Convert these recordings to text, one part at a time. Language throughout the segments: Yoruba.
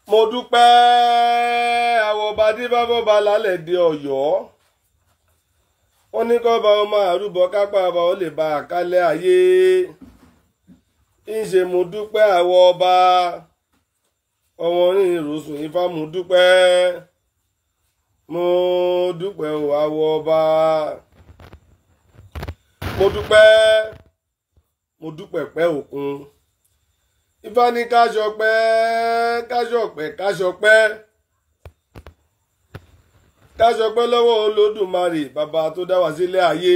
mo dúpẹ́ àwọn ọba díbábọ́ba lálẹ́ dé Ọ̀yọ́ wọ́n ní kọ́ bá ọmọ àrúbọ kápá ọba ó lè ba àkálẹ̀ ayé ń ṣe mo dúpẹ́ àwọn ọba ọmọ orin ìrosùn Ifá mo dúpẹ́ o àwọn ọba mo dúpẹ́ pẹ́ òkun Ifá ní káṣọpẹ́ lọ́wọ́ Olódùmarè bàbá tó dá wa sílé ayé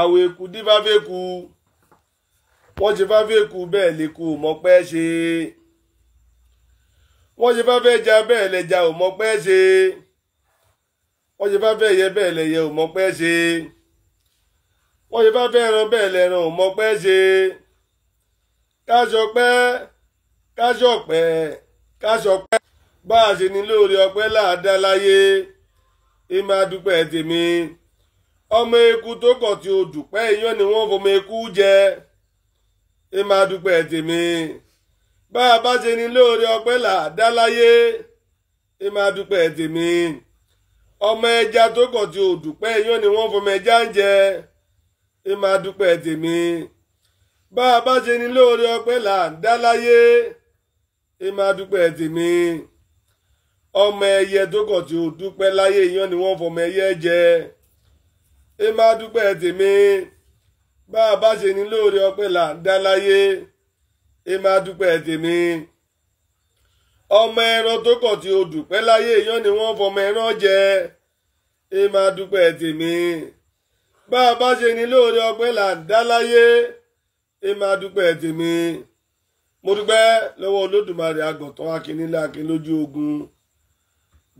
àwọ̀ èkú dífáfẹ́kù wọ́n ṣe fáfẹ́kù bẹ́ẹ̀ lè kú mọ́pẹ́ ṣe wọ́n ṣe fáfẹ́ ja bẹ́ẹ̀ lẹ́ja ò mọ́pẹ́ ṣe wọ́n ṣe fáfẹ́ yẹ bẹ́ẹ̀ lẹ́yẹ ò mọ́pẹ́ ṣe wọ́n ṣe fáfẹ́ ẹran bẹ́ẹ̀ lẹ́ran ò mọ́pẹ́ ṣe káṣọpẹ́ bá a ṣe ní lóore ọpẹ́ láàdá láyé ẹ máa dúpẹ́ tèmi ọmọ eku tó kọ̀ tí o dùpẹ́ iyán ni wọ́n fọmọ eku jẹ ẹ máa dúpẹ́ tèmi bá a bá ṣe ní lóore ọpẹ́ láàdá láyé ẹ máa dúpẹ́ tèmi ọmọ ẹja tó kọ̀ tí o dùpẹ́ iyán ni wọ́n fọmọ ẹja ń jẹ ẹ máa dúpẹ́ tèmi bá a bá ṣe ní lóore ọpẹ́ láàdá láyé ẹ máa dúpẹ́ tèmi ọmọ ẹyẹ tó kọ̀ tí ó dúpẹ́ láyé iyán ni wọ́n fọmọ ẹyẹ jẹ ẹ máa dúpẹ́ tèmi bá a bá ṣe ní lóore ọpẹ́ láàdá láyé ẹ máa dúpẹ́ tèmi ọmọ ẹran tó kọ̀ tí ó dúpẹ́ láyé iyán ni wọ́n fọmọ ẹran jẹ ẹ máa dúpẹ́ tèmi bá a bá ṣe ní lóore ọpẹ́ láàdá láyé ẹ máa dúpẹ́ tèmi mo dúpẹ́ lọ́wọ́ Olódùmarè àgọ̀tàn akínílé akín lójú ogun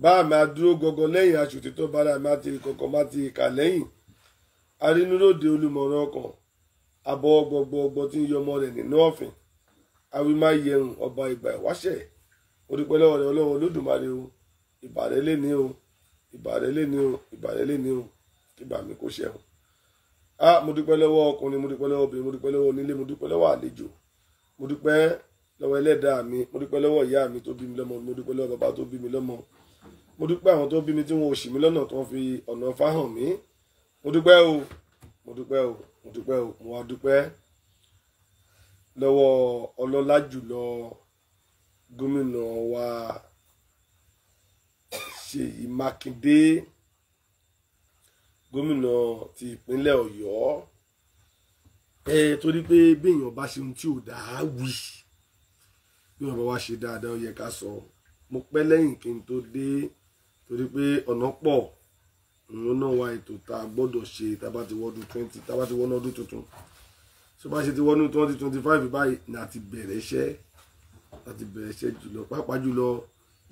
bá mi àdúró gọgọ lẹ́yìn aṣòtí tó bára mi àti ìkọ̀kọ̀ má ti kà lẹ́yìn arínúròde olùmọ̀ràn ọkàn àbọ̀ gbọgbọgbọ tí ń yọ ọmọ rẹ̀ nínú ọ̀fìn awi máa yẹun ọba ìgbà ìwáṣẹ̀ mo dúpẹ́ lọ́wọ́ rẹ̀ Ọlọ́run Olódùmarè o ìbàrẹ̀ lé ní o kí bà mí kó ṣẹun mo dúpẹ́ lọ́wọ́ ọkùnrin mo dúpẹ́ lọ́wọ́ obìnrin mo dúpẹ́ lọ́wọ́ onílé mo dúpẹ́ lọ́wọ́ àlejò mo dúpẹ́ lọ́wọ́ ẹlẹ́dàá mi mo dúpẹ́ lọ́wọ́ ìyá mi tó bí mi lọ́mọ mo dúpẹ́ lọ́wọ́ bàbá tó bí mi lọ́mọ mo dúpẹ́ àwọn tó bí mi tí wọn ò ṣì mí lọ́nà tó ń fi ọ̀nà fáhàn mí mo dúpẹ́ o mo wá dúpẹ́ lọ́wọ́ ọlọ́lá jùlọ gómìnà wa Ṣèyí Mákindé gómìnà ti ìpínlẹ̀ Ọ̀yọ́ torí pé béèyàn bá ṣe ohun tí ò dáa wí bí wọn bá wá ṣe dáadáa ó yẹ ká sọ mo pẹ́ lẹ́yìn kí n tó dé torí pé ọ̀nà pọ̀ òun náà wá ètò tá a gbọ́dọ̀ ṣe tá a bá ti wọ́dún 20 tá a bá ti wọ́nú ọdún tuntun tó bá ṣe ti wọ́nú 2025 báyìí ní àti bẹ̀rẹ̀ iṣẹ́ jùlọ pàápàá jùlọ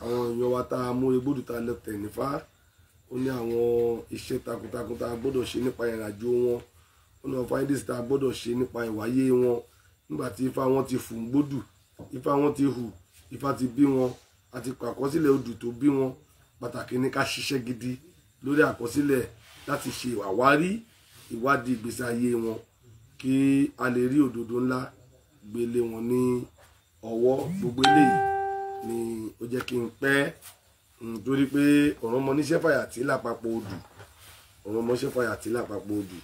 àwọn èèyàn wa tá a mú egbòdù tá a lọ tẹ̀ nífà ó ní àwọn iṣẹ́ takuntakun tá a gbọ́dọ̀ ṣe nípa ìrìnàjò wọn ó ní ọ̀fà ìdísí tá a gbọ́dọ̀ ṣe nípa ìwáyé wọn nígbà tí ifá wọn ti fún gbódù ifá wọn ti hù ifá ti bí wọn àti àkọsílẹ̀ odù tó bí wọn pàtàkì ní ká ṣiṣẹ́ gidi lórí àkọsílẹ̀ láti ṣe àwárí ìwádìí ìgbésí ayé wọn kí a lè rí òdodo ńlá gbélé wọn ní ọwọ́ gbogbo eléyìí ni ó jẹ́ kí n pẹ́ torí pé ọ̀rọ̀ ọmọ níṣẹ́ fàyàtì lápapọ̀ odù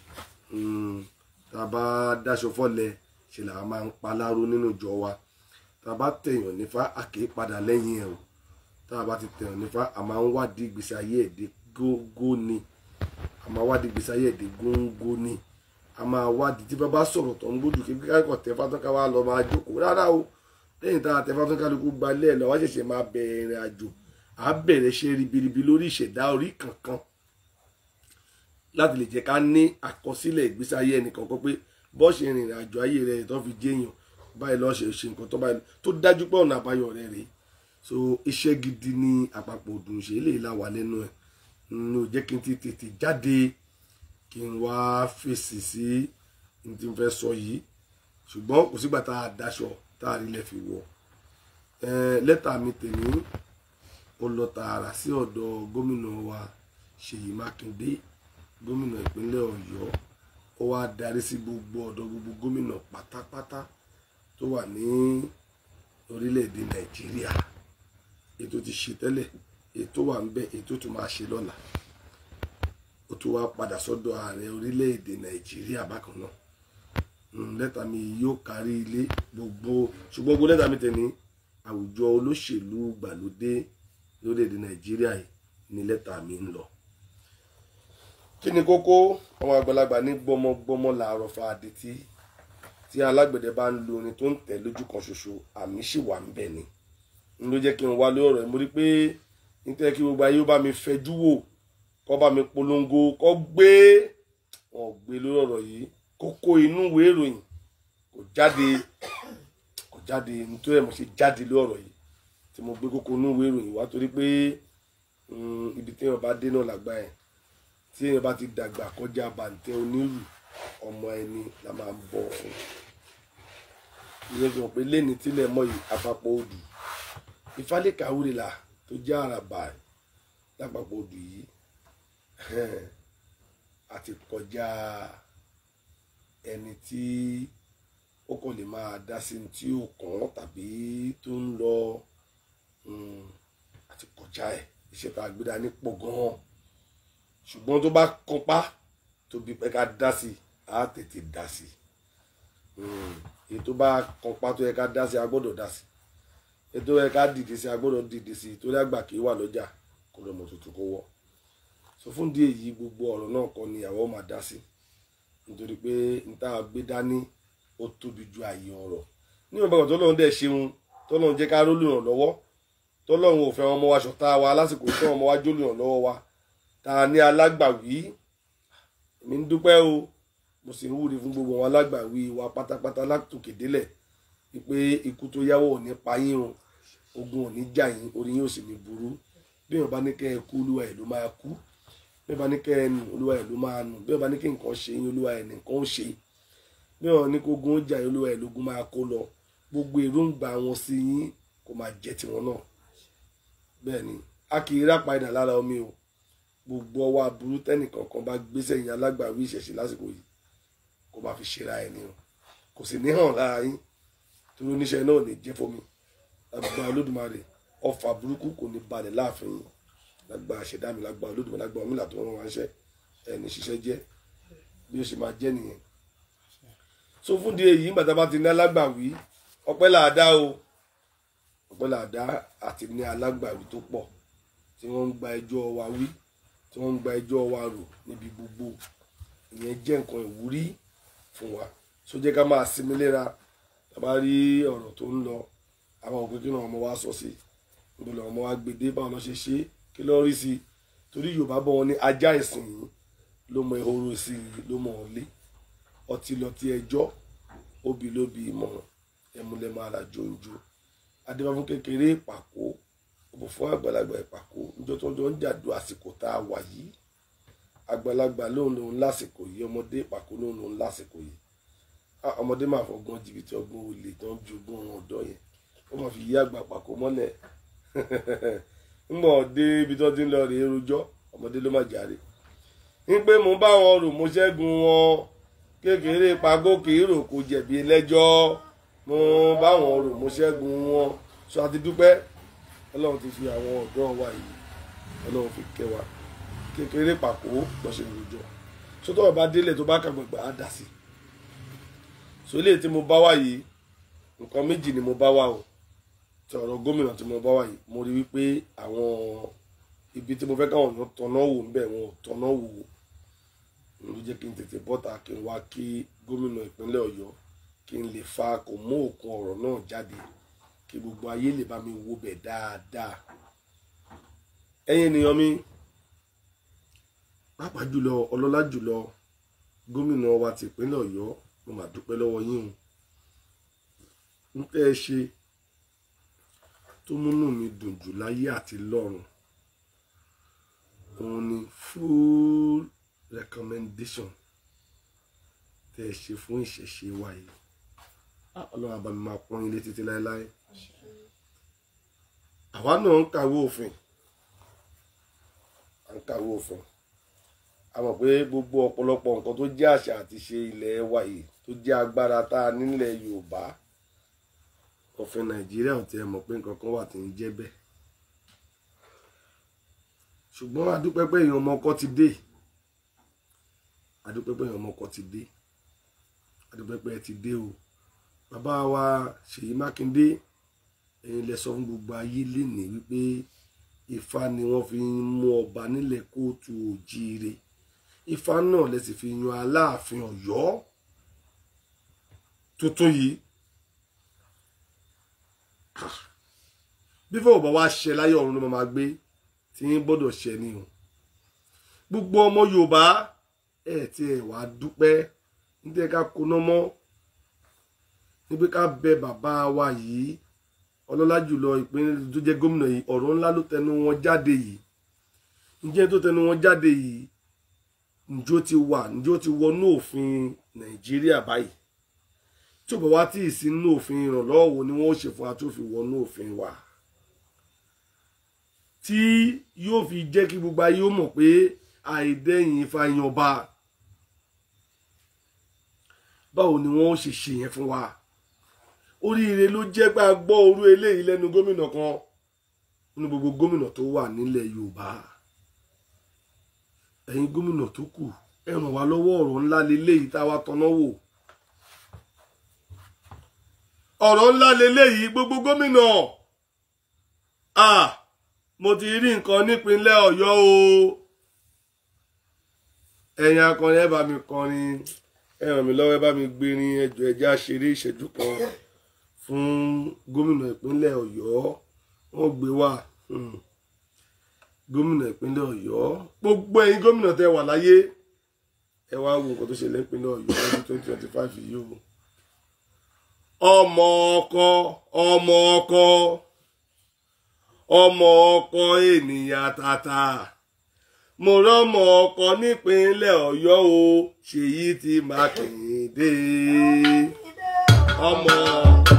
tá a bá dáṣọ fọ́lẹ̀ ṣe là máa ń paláró nínú ìjọ wa tá a bá tẹ̀yàn nífà àké padà lẹ́yìn ẹ̀ o tá a bá ti tẹ̀yàn nífà a máa ń wádìí ìgbésí ayé ẹ̀dẹ́ gógó ni a máa wádìí tí bàbá sọ̀rọ̀ tó ń gbódù kí kákọ̀ tẹ́fà tó ká wá lọ máa jókòó rárá o lẹ́yìn tá a tẹ́fà tó kálukú gbalẹ̀ lọ wá ṣẹ̀ṣẹ̀ máa bẹ̀rẹ̀ àjò a bẹ̀rẹ̀ ṣe ribiribi lórí ìṣẹ̀dá orí kankan láti lè jẹ́ ká ní àkọsílẹ̀ ìgbésí ayé ẹnìkankan pé bọ́ ṣe rìnrìn àjò ayé rẹ̀ tó fi jẹ́yàn báyìí lọ́ọ́ ṣe nǹkan tó dájú pé ọ̀nà àbáyọ rẹ̀ rèé so iṣẹ́ gidi ní àpapọ̀ òdùn ṣe lè la wà lẹ́nu ẹ̀ nínú jẹ́ kí n ti tètè jáde kí n wá fèsì sí n tí n fẹ́ sọ yìí ṣùgbọ́n kò sígbà tá a daṣọ tá a rí lẹ́ fi wọ̀ lẹ́tà mi tèmi ó lọ tààrà sí ọ̀dọ̀ gómìnà wa Ṣèyí Mákindé gómìnà ìpínlẹ̀ Ọ̀yọ́ ó wá darí sí gbogbo ọ̀dọ́ gbogbo gómìnà pátápátá tó wà ní orílẹ̀-èdè Nàìjíríà, ètò ti ṣe tẹ́lẹ̀, ètò wà ń bẹ, ètò tó máa ṣe lọ́la. Ó tún wá padà sọ́dọ̀ ààrẹ orílẹ̀-èdè Nàìjíríà bákan náà. Lẹ́tà mi yóò kárí ilé gbogbo, ṣùgbọ́n gbogbo lẹ́tà mi tẹ̀ ní àwùjọ olóṣèlú gbàlódé lórílẹ̀-èdè Nàìjíríà yìí ni lẹ́tà mi ń lọ. Kí ni kókó? Àwọn àgbàlagbà ní gbọmọgbọmọ làárọ̀ fa àdìtí, tí alágbẹ̀dẹ bá ń lo orin tó ń tẹ̀ lójú kan ṣoṣo, àmì sì wà ń bẹ ni. N ló jẹ́ kí n wá lórí ọ̀rọ̀ ẹ̀. Mo rí pé nítorí kí gbogbo ayé ó bá mi fẹjú wò, kó bá mi polongo, kó gbé wọn gbé lórí ọ̀rọ̀ yìí. Kókó inú ìwé ìròyìn kò jáde nítorí mo ṣe jáde lórí ọ̀rọ̀ yìí, tí mo gbé kókó inú ìwé ìròyìn wá, torí pé ibi tí èèyàn bá dé náà làgbà ẹ̀. Tí èèyàn bá ti dàgbà kọjá bàǹtẹ́ onírù, ọmọ ẹni la máa ń bọ̀ fún. Ìyẹn fi hàn pé lẹ́ni tílẹ̀ mọ́ yìí àpapọ̀ odù Ìfálẹ́kàwúrẹ́là tó jẹ́ àràbà lápapọ̀ odù yìí àti kọjá ẹni tí ó kàn lè máa dá sí tí ó kàn tàbí tó ń lọ àti kọjá ẹ̀. Iṣẹ́ tá a gbé dání pọ̀ gan-an, ṣùgbọ́n tó bá kọpá tó bí pé ká dá sí á tètè dá sí. Èyí tó bá kọpá tó yẹ ká dá sí a gbọ́dọ̀ dá sí. Èyí tó yẹ ká dìde sí a gbọ́dọ̀ dìde sí, torí àgbà kì í wà lọ́jà kó lọ́mọ tuntun kó wọ́. Sọ fún díẹ̀ yìí gbogbo ọ̀rọ̀ náà kọ́ ni àwọn máa dá sí, nítorí pé n tá a gbé dání ó tóbi ju ààyè ọ̀rọ̀. Ní ìwọ̀n bàbá tọ́lọ́run dẹ̀ ṣeun, tọ́lọ́run jẹ́ ká rólù ràn lọ́wọ́, tọ́lọ́run ò fẹ́ ọmọ wa ṣọ̀tá wa lásìkò tí ọmọ wa jólù ràn lọ́wọ́ wa, ta ní alágbàwí. Èmi ń dúpẹ́ o, mo sì ń wúre fún gbogbo àwọn alágbàwí wa pátápátá látòkè délẹ̀, wípé ikú tó yáwọ́ ò ní pa yín o, ogun ò ní jà yín, orí yín ò sì ní burú. Bí èèyàn bá ní kẹ́ ẹ kú, olúwa ẹ̀ ló máa kú. Bí èèyàn bá ní kẹ́ ẹ nù, olúwa ẹ̀ ló máa nù. Bí èèyàn bá ní kí nǹkan ṣe yín, olúwa ẹ̀ nìkan ó ṣe. Bí èèyàn ní kó ogun ó jà yín, olúwa ẹ̀ lógun máa kó lọ. Gbogbo èròǹgbà wọn sí yín kó máa jẹ́ tiwọn náà. Bẹ́ẹ̀ ni a kì í rápa idà lára omi o. Gbogbo ọwọ́ aburú tẹ́nìkankan bá gbéṣẹ́ yín alágbàwí ìṣẹ̀ṣe lásìkò yìí kó máa fi ṣera ẹni o, kò sì ní hàn lára yín, torí oníṣẹ́ náà ní jẹ́ fómi. Lágbára Olódùmarè, ọfà burúkú kò ní balẹ̀ láàfin yín. Lágbára ṣẹ̀dá mi, lágbára Olódùmarè, lágbára ọmọ ìlà tó rán wáṣẹ́ ẹni ṣiṣẹ́ jẹ́ bí ó ṣe máa jẹ́ nìyẹn. So fún di èyí, nígbà tá a bá ti ní alágbàwí, ọpẹ́ làdá o, ọpẹ́ làdá àti ní alágbàwí tó pọ̀ tí wọ́n ń gba ẹjọ́ wa wí, tí wọ́n ń gba ẹjọ́ wa rò níbi gbogbo. Ìyẹn jẹ́ nǹkan ìwúrí fún wa. So jẹ́ ká máa sinmi léra, tá a bá rí ọ̀rọ̀ tó ń lọ, àwọn òpin kí náà ọmọ wa sọ sí, níbo làwọn ọmọ wa gbèdé, báwọn lọ ṣe ṣe, kí ló rí sí. Torí Yorùbá bọ̀ wọ́n ní ajá ìsìn yìí ló mọ ehoro sí i ló mọ ọ̀lẹ. Ọtí lọ tí ẹjọ́, obì ló bi ìmọ̀ràn, ẹ̀múlẹ̀ máa là jòǹjò. Adébá fún kékeré ìpàkó, òbò fún àgbàlagbà ìpàkó. Níjọ́ tó ń jọ ń jàdó àsìkò tá a wà yìí, àgbàlagbà lóhun lásìkò yìí, ọmọdé ìpàkó lóhun lásìkò yìí. Ọmọdé máa fọgbọ́n jìbìtì, ọgbọ́n olè tó ń jogún ọ̀rọ̀ ọ̀dọ́ yẹn, ó máa fi yí àgbà pàkó mọ́lẹ̀. Ńgbọ̀n dé ibi tó ti ń lọ rèé rojọ́, ọmọdé ló má jàre. Ń pé mo bá wọn rò, mo ṣẹ́gun wọn, kékeré pagó kì í rò kó jẹ̀bi lẹ́jọ́. Mo bá wọn rò, mo ṣẹ́gun wọn. So àti dúpẹ́, Ọlọ́run ti fi àwọn ọ̀dọ́ wa yìí, Ọlọ́run fi kẹ́ wa. Kékeré pàkó lọ ṣe rojọ́. So tó bá délẹ̀ tó bá kàgbẹ̀gbà á dà sí. So ilé tí mo bá wà yìí, nǹkan méjì ni mo bá wà o. Tí ọ̀rọ̀ gómìnà tí mo bá wà yìí, mo rí wípé àwọn ibi tí mo fẹ́ káwọn èèyàn tọ̀nà wò ń bẹ̀, wọn ò tọ̀nà wò. Ló jẹ́ kí n tètè bọ́ta kí n wá kí gómìnà ìpínlẹ̀ Ọ̀yọ́, kí n lè fa kò mú òkun ọ̀rọ̀ náà jáde, kí gbogbo ayé lè bá mi wo bẹ̀ dáadáa. Ẹ̀yin ènìyàn mi, pàápàá jùlọ ọlọ́lá jùlọ gómìnà wa ti ìpínlẹ̀ Ọ̀yọ́, mo máa dúpẹ́ lọ́wọ́ yín o. Ń tẹ́ ẹ ṣe tó múnú mi dùn jù láyé àti lọ́run, òun ni full recommendation tẹ́ ẹ ṣe fún ìṣẹ̀ṣe wa yìí. Ọlọ́run á bá mi máa pọ́n ilé títí láéláé. Àwa náà ń kàwé òfin, à ń kàwé òfin a mọ̀ pé gbogbo ọ̀pọ̀lọpọ̀ nǹkan tó jẹ́ àṣà àti ṣe ilẹ̀ wa yìí tó jẹ́ agbára tá a nílẹ̀ Yorùbá òfin Nàìjíríà ò tiẹ̀ mọ̀ pé nǹkan kan wà tí ń jẹ́ bẹ́ẹ̀ ṣùgbọ́n adúpẹ́ pé èèyàn ọmọ ọkọ ti dé adúpẹ́ pé èèyàn ọmọ ọkọ ti dé adúpẹ́ pé ẹ ti dé o bàbá wa Ṣèyí Mákindé ẹ̀yin lẹ sọ fún gbogbo ayé lénìí wípé Ifá ni wọ́n fi ń mú ọba nílẹ̀ kóòtù òjíire Ifá náà lẹ sì fi yan Aláàfin Ọ̀yọ́ tuntun yìí bí fọwọ́ bá wá ṣẹ láyé ọ̀run ló máa gbé tí ń gbọ́dọ̀ ṣẹ ni o gbogbo ọmọ Yorùbá ẹ̀ tí ẹ̀ wá dúpẹ́ nítorí ká koná mọ́ níbi ká bẹ bàbá wa yìí ọlọ́lá jùlọ ìpínlẹ̀ tó jẹ́ gómìnà yìí ọ̀rọ̀ ńlá ló tẹnu wọn jáde yìí ǹjẹ́ tó tẹnu wọn jáde yìí ǹjọ́ ti wọnú òfin Nàìjíríà báyìí tí ò bá wá tí ì sí nínú òfin ìrànlọ́wọ́ wo ni wọ́n ó ṣe fún wa tó fi wọnú òfin wa tí yóò fi jẹ́ kí gbogbo ayé ó mọ̀ pé àìdẹ́yìn Ifá yanba báwo ni wọ́n ó ṣe ṣe yẹn fún wa oríire ló jẹ́ pé a gbọ́ orú eléyìí lẹ́nu gómìnà kan nínú gbogbo gómìnà tó wà nílẹ̀ Yorùbá ẹ̀yin gómìnà tó kù ẹ ràn wá lọ́wọ́ ọ̀rọ̀ ńlá leléyìí tá a wá tọ́nà wò ọ̀rọ̀ ńlá leléyìí gbogbo gómìnà mo ti rí nǹkan nípínlẹ̀ Ọ̀yọ́ o ẹ̀yin akọrin ẹ bá mi kọrin ẹ ràn mí lọ́wọ́ ẹ bá mi gbérin ẹjọ́ ẹjá ṣeré ìṣẹ́jú kan fún gómìnà ìpínlẹ̀ Ọ̀yọ́ wọ́n gbé wá gómìnà ìpínlẹ̀ Ọ̀yọ́ gbogbo ẹ̀yin gómìnà tẹ́ wà láyé ẹ wá wo nǹkan tó ṣẹlẹ̀ ìpínlẹ̀ Ọ̀yọ́ lọ́dún 2025 yìí o ọmọ ọkọ ènìyàn tata mo rọ́mọ ọkọ nípínlẹ̀ Ọ̀yọ́ o Ṣèyí tí Mákindé ọmọ ọkọ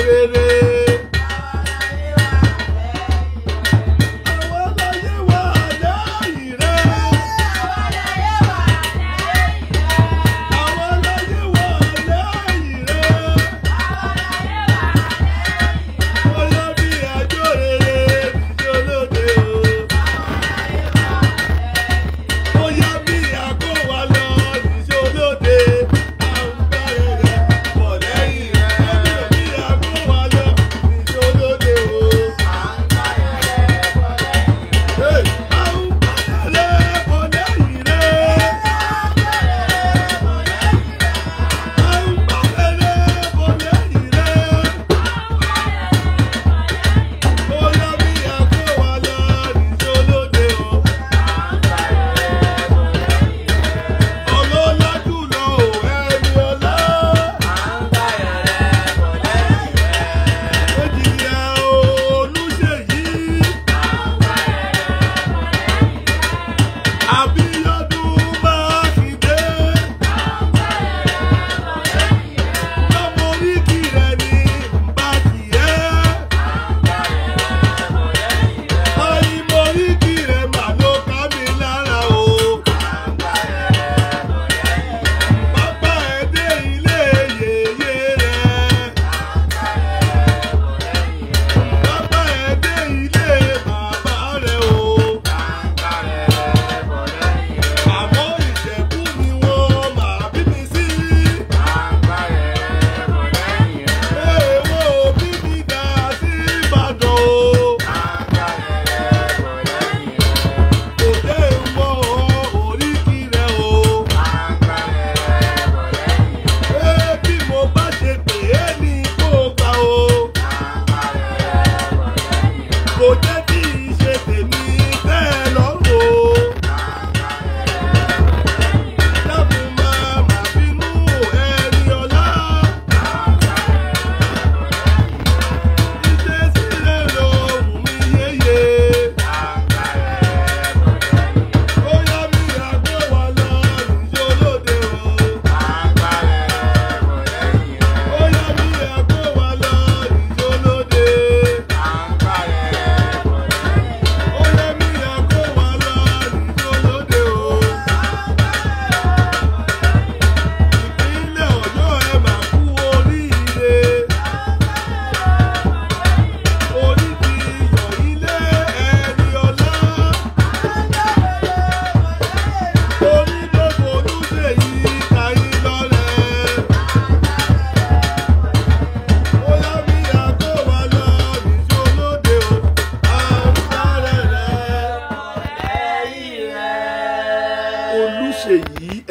rere.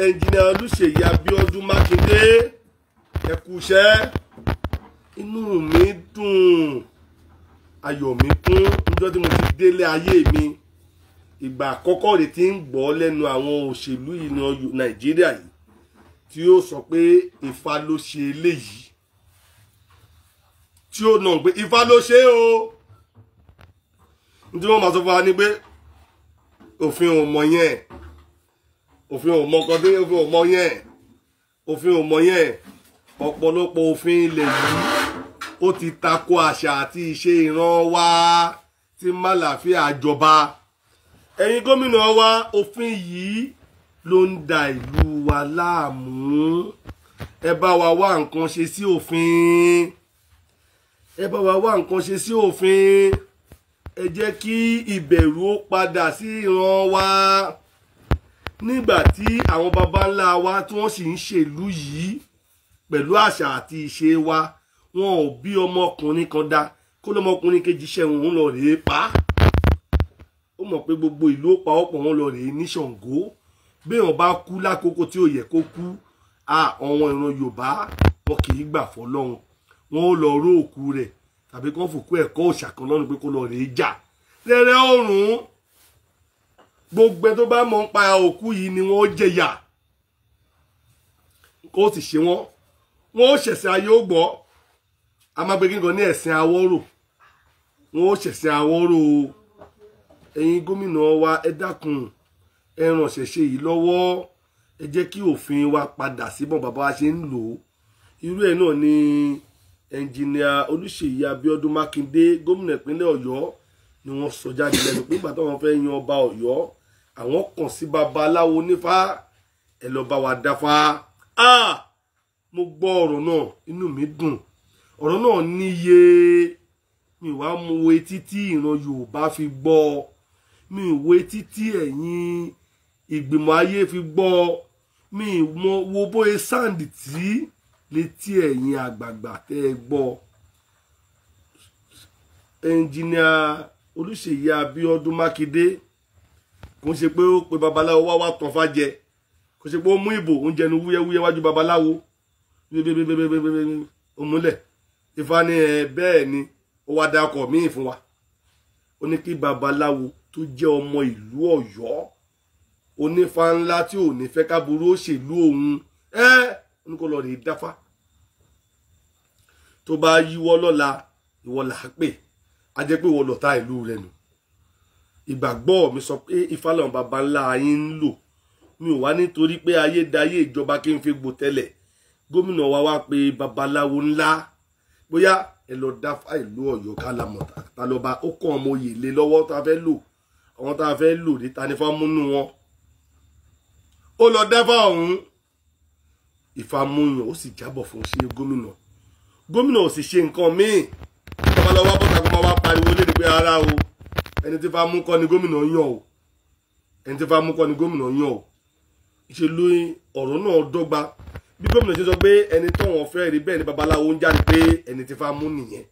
ẹnjìnìà Olúṣèyí Abíọ́dún Mákindé ẹ kú iṣẹ́, inú mi dùn, ayọ̀ mi kún níjọ́ tí mo ti délé ayé mi. Ìgbà àkọ́kọ́ rẹ̀ tí ń gbọ́ lẹ́nu àwọn òṣèlú ìnà Nàìjíríà yìí tí ó sọ pé Ifá ló ṣe eléyìí, tí ó nà pé Ifá ló ṣe o. Nítorí wọ́n máa sọ fún wa ní pé òfin ò mọ̀ yẹn, òfin ò mọ̀ kan tí òfin ò mọ̀ yẹn, òfin ò mọ̀ yẹn. Ọ̀pọ̀lọpọ̀ òfin ilẹ̀ yìí ó ti tako àṣà àti ìṣe ìran wa tí málàáfíà jọba. Ẹ̀yin gómìnà wa, òfin yìí ló ń da ìlú wa láàmú. Ẹ bá wa wá nǹkan ṣe sí òfin, ẹ bá wa wá nǹkan ṣe sí òfin. Ẹ jẹ́ kí ìbẹ̀rù ó padà sí ìran wa. Nígbà tí àwọn baba ńlá wa tí wọ́n sì ń ṣèlú yìí pẹ̀lú àṣà àti ìṣe wa, wọn ò bí ọmọkùnrin kan dá kó lọ́mọkùnrin kejì ṣẹ̀wọ̀n òun lọ rèé pa. Ó mọ̀ pé gbogbo ìlú ó pa ọ̀pọ̀ wọn lọ rèé ní Ṣàngó. Béèyàn bá kú lákòókò tí ò yẹ kó kú, àwọn ìran Yorùbá wọn kì í gbà fọ́lọ́run. Wọn ó lọ ró òkú rẹ̀ tàbí kán fòkú ẹ̀kọ́ òòṣà kan lọ́rùn pé kó lọ rèé jà. Rẹ́rẹ́ ọ̀run gbogbo ẹ tó bá mọ̀ ń pa òkú yìí ni wọ́n ó jẹ̀yà. Kó sì ṣe wọ́n ó ṣẹ̀ṣẹ̀ ayé ó gbọ́. A máa gbé kíkan ní ẹ̀sìn Awórò. Wọ́n ó ṣẹ̀ṣẹ̀ Awórò. Ẹ̀yin gómìnà wa, ẹ dákun, ẹ ràn ṣẹ̀ṣẹ̀ yìí lọ́wọ́. Ẹ jẹ́ kí òfin wa padà síbọn bàbá wa ṣe ń lò ó. Irú ẹ̀ náà ni ẹnjìnìà Olúṣèyí Abíọ́dún Mákindé gómìnà ìpínlẹ̀ Ọ̀yọ́ ni wọ́n sọ jáde lẹ́nu pé nígbà táwọn fẹ́ yan ọba Ọ̀yọ́ àwọn kàn sí babaláwo nífá ẹ lọ bá wa dáfá. Mo gbọ́ ọ̀rọ̀ náà inú mi dùn, ọ̀rọ̀ náà níye, mi wá mú wo etí tí ìran Yorùbá fi gbọ́, mi wo etí tí ẹ̀yin ìgbìmọ̀ ayé fi gbọ́, mi mọ wo bóyá sáǹdì tí létí ẹ̀yin àgbààgbà tẹ́ ẹ gbọ́. ẹnjìnìà Olúṣèyí Abíọ́dún Mákindé kò ṣe pé ó pe babaláwo wá tán fájẹ, kò ṣe pé ó mú ìbò oúnjẹ nu wúyẹ́wúyẹ́ wájú babaláwo òmúlẹ̀ Ifá ní bẹ́ẹ̀ ni ó wá dákọ̀ míì fún wa. Ó ní kí babaláwo tó jẹ́ ọmọ ìlú Ọ̀yọ́ onífá ńlá tí ò ní fẹ́ káburú òṣèlú òun ó ní kó lọ rè dáfá. Tó bá yíwọ́ lọ́la ìwọ là á pè, á jẹ́ pé ìwọ lọ̀tá ìlú rẹ̀ nù. Ìgbàgbọ́ mi sọ pé Ifá làwọn baba ńlá yín ń lò. Mi ò wá nítorí pé ayédáyé ìjọba kí n fi gbò tẹ́lẹ̀ gómìnà wa wá pé babaláwo ńlá bóyá ẹ lọ dáfá ìlú Ọ̀yọ́ kálámọ̀ ta lọ bá ó kàn ọmọ oyè lé lọ́wọ́ tá a fẹ́ lò, àwọn tá a fẹ́ lò ní ta ni fá múnú wọn. Ó lọ dáfá ọ̀hún, Ifá múyàn ó sì jábọ̀ fún ṣe gómìnà. Gómìnà ò sì ṣe nǹkan míì, babaláwo bọ́ta kó máa wá pariwo léde pé ara o ẹni tí Ifá mú kọ́ ni gómìnà yàn o, ẹni tí Ifá mú kọ́ ni gómìnà yàn o. Ìṣèlú ọ̀rọ̀ náà dọ́gba bí gómìnà ṣe sọ pé ẹni tó wọn fẹ́ rí bẹ́ẹ̀ ni babaláwo ń jáde pé ẹni tí Ifá mú nìyẹn.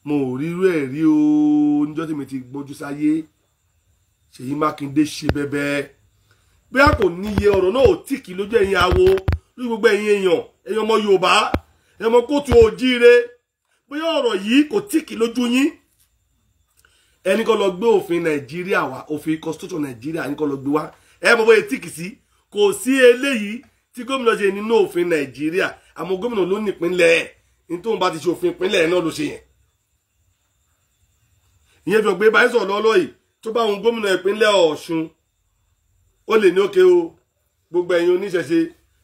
Mo ò rírú ẹ̀ rí o níjọ́ tí mi ti gbójú sáyé. Ṣèyí Mákindé ṣe bẹ́bẹ́ bí a kò níye ọ̀rọ̀ náà ò tíkì lójú ẹ̀yin awo lórí gbogbo ẹ̀yin èèyàn ẹ̀yin ọmọ Yorùbá ẹ̀yin ọmọ kóòtù òjíire bóyá ọ̀rọ̀ yìí kò tíkì lójú yín. Ẹni kọ́ lọ gbé òfin Nàìjíríà wá, òfin constitution Nàìjíríà ẹni kọ́ lọ gbé wá, ẹ mọ̀ bóyá tíkì sí. Kò sí eléyìí tí gómìnà ṣe nínú òfin Nàìjíríà, àmọ́ gómìnà ló ní ìpínlẹ̀ ní tóun bá ti ṣe òfin ìpínlẹ̀ náà ló ṣe yẹn. Ìyẹn fi hàn pé báyìí sọ̀rọ̀ lọ́lọ́ yìí tó bá òun gómìnà ìpínlẹ̀ Ọ̀ṣun ó lè ní òkè o gbogbo ẹ̀yin oníṣẹ̀ṣe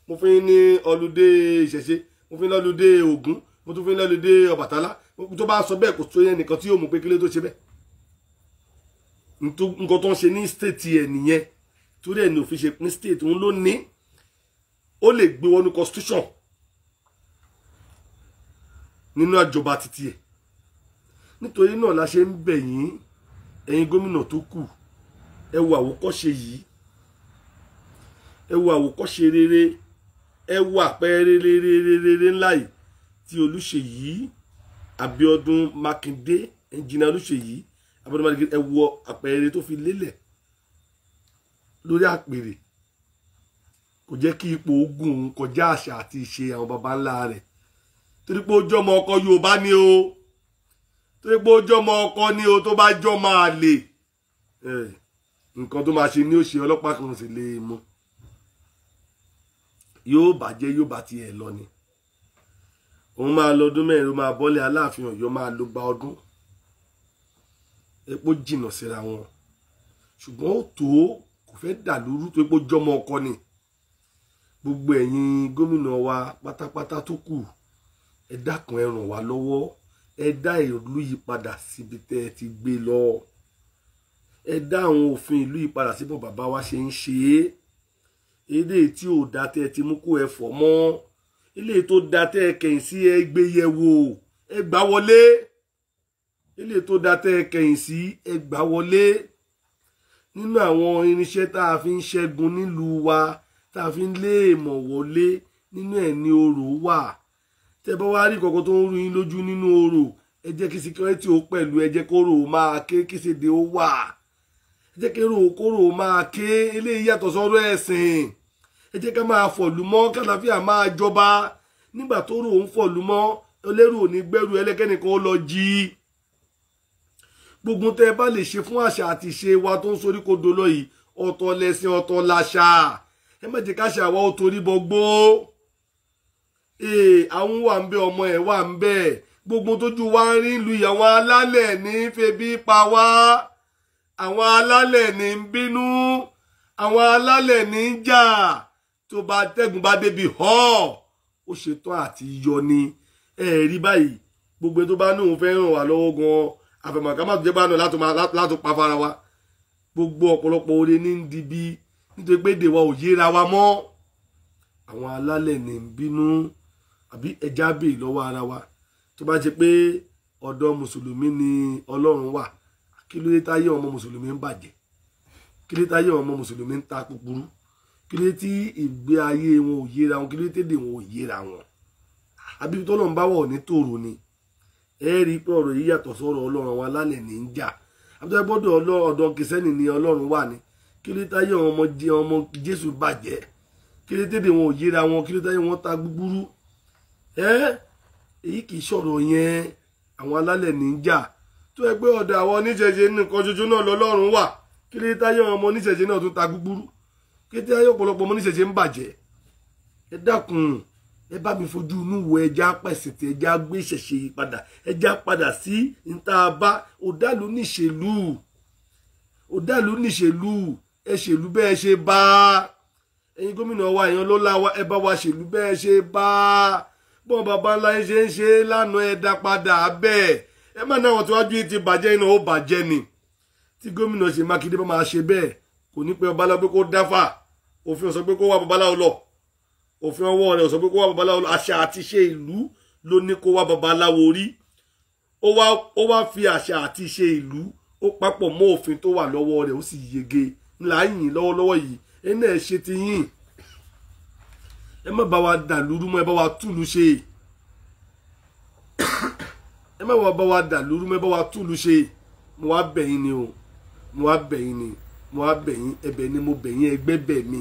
mo fi ní ọlùdé ìṣẹ̀ṣe, mo fi ní ọlùdé Ògún, mo tún fi ní ọlùdé Ọbàtálá. Tó bá sọ bẹ́ẹ̀ kò tó yẹn nìkan tí yóò mú pé kílé tó ṣe bẹ́ẹ̀. Nǹkan tó ń ṣe ní stéètì ẹ̀ nìyẹn, torí ẹ̀ ní òfin ṣe pín state òun ló ní ó lè gbé wọnú constitution nínú àjọba títí ẹ̀. Nítorí náà la ṣe ń bẹ̀ yín ẹ̀yin gómìnà tó kù, ẹ wo àwòkọ́ṣe yìí, ẹ wo àwòkọ́ṣe rere, ẹ wo àpẹẹrẹ rere ńlá yìí tí Olúṣèyí Abíọ́dún Mákindé ẹnjìnìà Olúṣèyí Abíọ́dún Mákindé, ẹ wo àpẹẹrẹ tó fi lélẹ̀ lórí àpèrè. Kò jẹ́ kí ipò ogun kọjá àṣà àti ìṣe àwọn baba ńlá rẹ̀, torí pé ó jọmọ ọkọ Yorùbá ni o, torí pé ó jọmọ ọkọ ni o. Tó bá jọ máa lè nǹkan tó máa ṣe ní ó ṣe, ọlọ́pàá kan sì lè mú, yóò bàjẹ́ yóò bá tiẹ̀ lọ ni. Òun máa lọ ọdún mẹ́rin, ó máa bọ́lẹ̀ Aláàfin Ọ̀yọ́ máa lọ gba ọdún. Epo jìnnà síra wọn ṣùgbọ́n ó tó kò fẹ́ dà lóru tó epo jọmọ ọkọ ni. Gbogbo ẹ̀yin gómìnà wa pátápátá tó kù, ẹ dákun ẹ ràn wá lọ́wọ́, ẹ dá ìlú yìí padà síbi tẹ́ ẹ ti gbé lọ, ẹ dá àwọn òfin ìlú yìí padà síbò bàbá wa ṣe ń ṣe é. Èdè tí ò dá tẹ́ ẹ ti mú kó ẹ fọ̀ mọ́, ilé tó dá tẹ́ ẹ kẹ̀yìn sí ẹ gbé yẹ̀ wò, ẹ gbà wọlé. Ilé tó dá tẹ́ ẹ kẹ̀yìn sí ẹ gbà wọlé. Nínú àwọn irinṣẹ́ tá a fi ń ṣẹ́gun nílùú wa, tá a fi ń lé èèmọ̀ wọlé, nínú ẹ̀ ní orò wà. Tẹ́ bá wá rí kankan tó ń rú yín lójú nínú orò, ẹ jẹ́ kí security ó pẹ̀lú, ẹ jẹ́ kó rò máa ké, kí sédè ó wà. Ẹ jẹ́ kí kóró máa ké, eléyìí yàtọ̀ sọ́rọ̀ ẹ̀sìn. Ẹ jẹ́ ká máa fọ̀lú mọ́, kálàfíà máa jọba. Nígbà tó rò ń fọ̀lú mọ́, ẹlẹ́rù ò ní gbẹ́rù ẹlẹ́kẹ́nìkan ó lọ jí. Gbogbo tẹ́ bá lè ṣe fún àṣà àti ìṣe wa tó ń sorí kodo lọ yìí, ọ̀tọ̀ lẹ̀sìn ọ̀tọ̀ làṣà. Ẹ má jẹ́ káṣà wa ó torí bọgbó. Àwọn wà ń bẹ, ọmọ ẹ̀ wà ń bẹ. Gbogbo tójú wa ń rí ìlú ìyàwó alálẹ̀ ní febi pa wá. Àwọn alálẹ̀ ní ń bínú. Àwọn alálẹ̀ ní ń jà. Tó bá tẹ́gùn bá débi ó ṣetán àti yọ ni rí báyìí gbogbo tó bá ní òun fẹ́ ràn wá lọ́wọ́ gan àfẹ̀mọ̀ká má tó jẹ́ bá náà látò pa fara wa gbogbo ọ̀pọ̀lọpọ̀ oore ní ń di bí nítorí pé èdè wa ò yéra wa mọ́ àwọn alálẹ̀ ní ń bínú àbí ẹja bè lọ́wọ́ ara wa tó bá jẹ́ pé ọ̀dọ̀ mùsùlùmí ni Ọlọ́run wà kí ló dé táyé ọmọ mùsùlùmí ń bàjẹ́ kí ló dé táyé ọmọ mùsùlùmí ń ta kúkúrú kí ló dé tí ìgbé ayé wọn ò yéra wọn kí ló dé tèdè wọn ò yéra wọn àbí tó lọ́n bá wọ̀ ní tòrò ni rí i pé ọ̀rọ̀ yìí yàtọ̀ sọ̀rọ̀ Ọlọ́run àwọn alálẹ̀ ní ń jà àbúrò gbọ́dọ̀ ọ̀dọ̀ kìsẹ́nì ni Ọlọ́run wà ní kí ló dé táyé ọmọ Jésù bàjẹ́ kí ló dé tèdè wọn ò yéra wọn kí ló dé táyé wọn ta gbúgbúrú èyí kì í sọ̀rọ̀ yẹn àwọn alálẹ̀ ní ń jà tó ẹ pé ọ̀dọ̀ àwọn oníṣẹ̀ṣe nìkan ṣoṣo náà lọ́lọ́run wà kí ló dé táyé ọmọ oníṣẹ̀ṣe náà tó ta gbúgbúrú kí ló dé táyé ọ̀pọ̀lọpọ̀ ọmọ oníṣẹ̀ṣe ń bàjẹ́ ẹ dákun ẹ bá mi fojú inú wo ẹja pẹ̀sẹ̀ tí ẹja gbé ìṣẹ̀ṣe padà ẹja padà sí níta bá òdàlú níṣèlú ẹ ṣèlú bẹ́ẹ̀ ṣe bá ẹ̀yin gómìnà wa èèyàn ló láwa ẹ bá wa ṣèlú bẹ́ẹ̀ ṣe bá bọ́n bàbá ńlá yín ṣe ń ṣe lánàá ẹ dá padà bẹ́ẹ̀ ẹ má náà wọ́n tí wájú yìí ti bàjẹ́ iná ó bàjẹ́ ni tí gómìnà Ṣèyí Mákindé bá máa ṣe bẹ́ẹ̀ kò ní pé babaláwo pé kó dáfà òfin ó sọ pé kó wá babaláwo lọ òfin ọwọ́ rẹ̀ ó sọ pé kó wá babaláwo lọ àṣà àti ṣe ìlú ló ní kó wá babaláwo rí ó wá fi àṣà àti ṣe ìlú ó papọ̀ mọ́ òfin tó wà lọ́wọ́ rẹ̀ ó sì yege ńlá yìn lọ́wọ́lọ́wọ́ yìí ẹ náà ṣe ti yìn ẹ má bá wa dà lúrú mọ́ ẹ bá wa túlù ṣe ẹ má bá wa dà lúrú mọ́ ẹ bá wa túlù ṣe mo wá bẹ̀ yín ni o mo wá bẹ̀ yín ni mo wá bẹ̀ yín ẹ̀bẹ̀ ni mo bẹ̀ yín ẹgbẹ́ bẹ̀ mi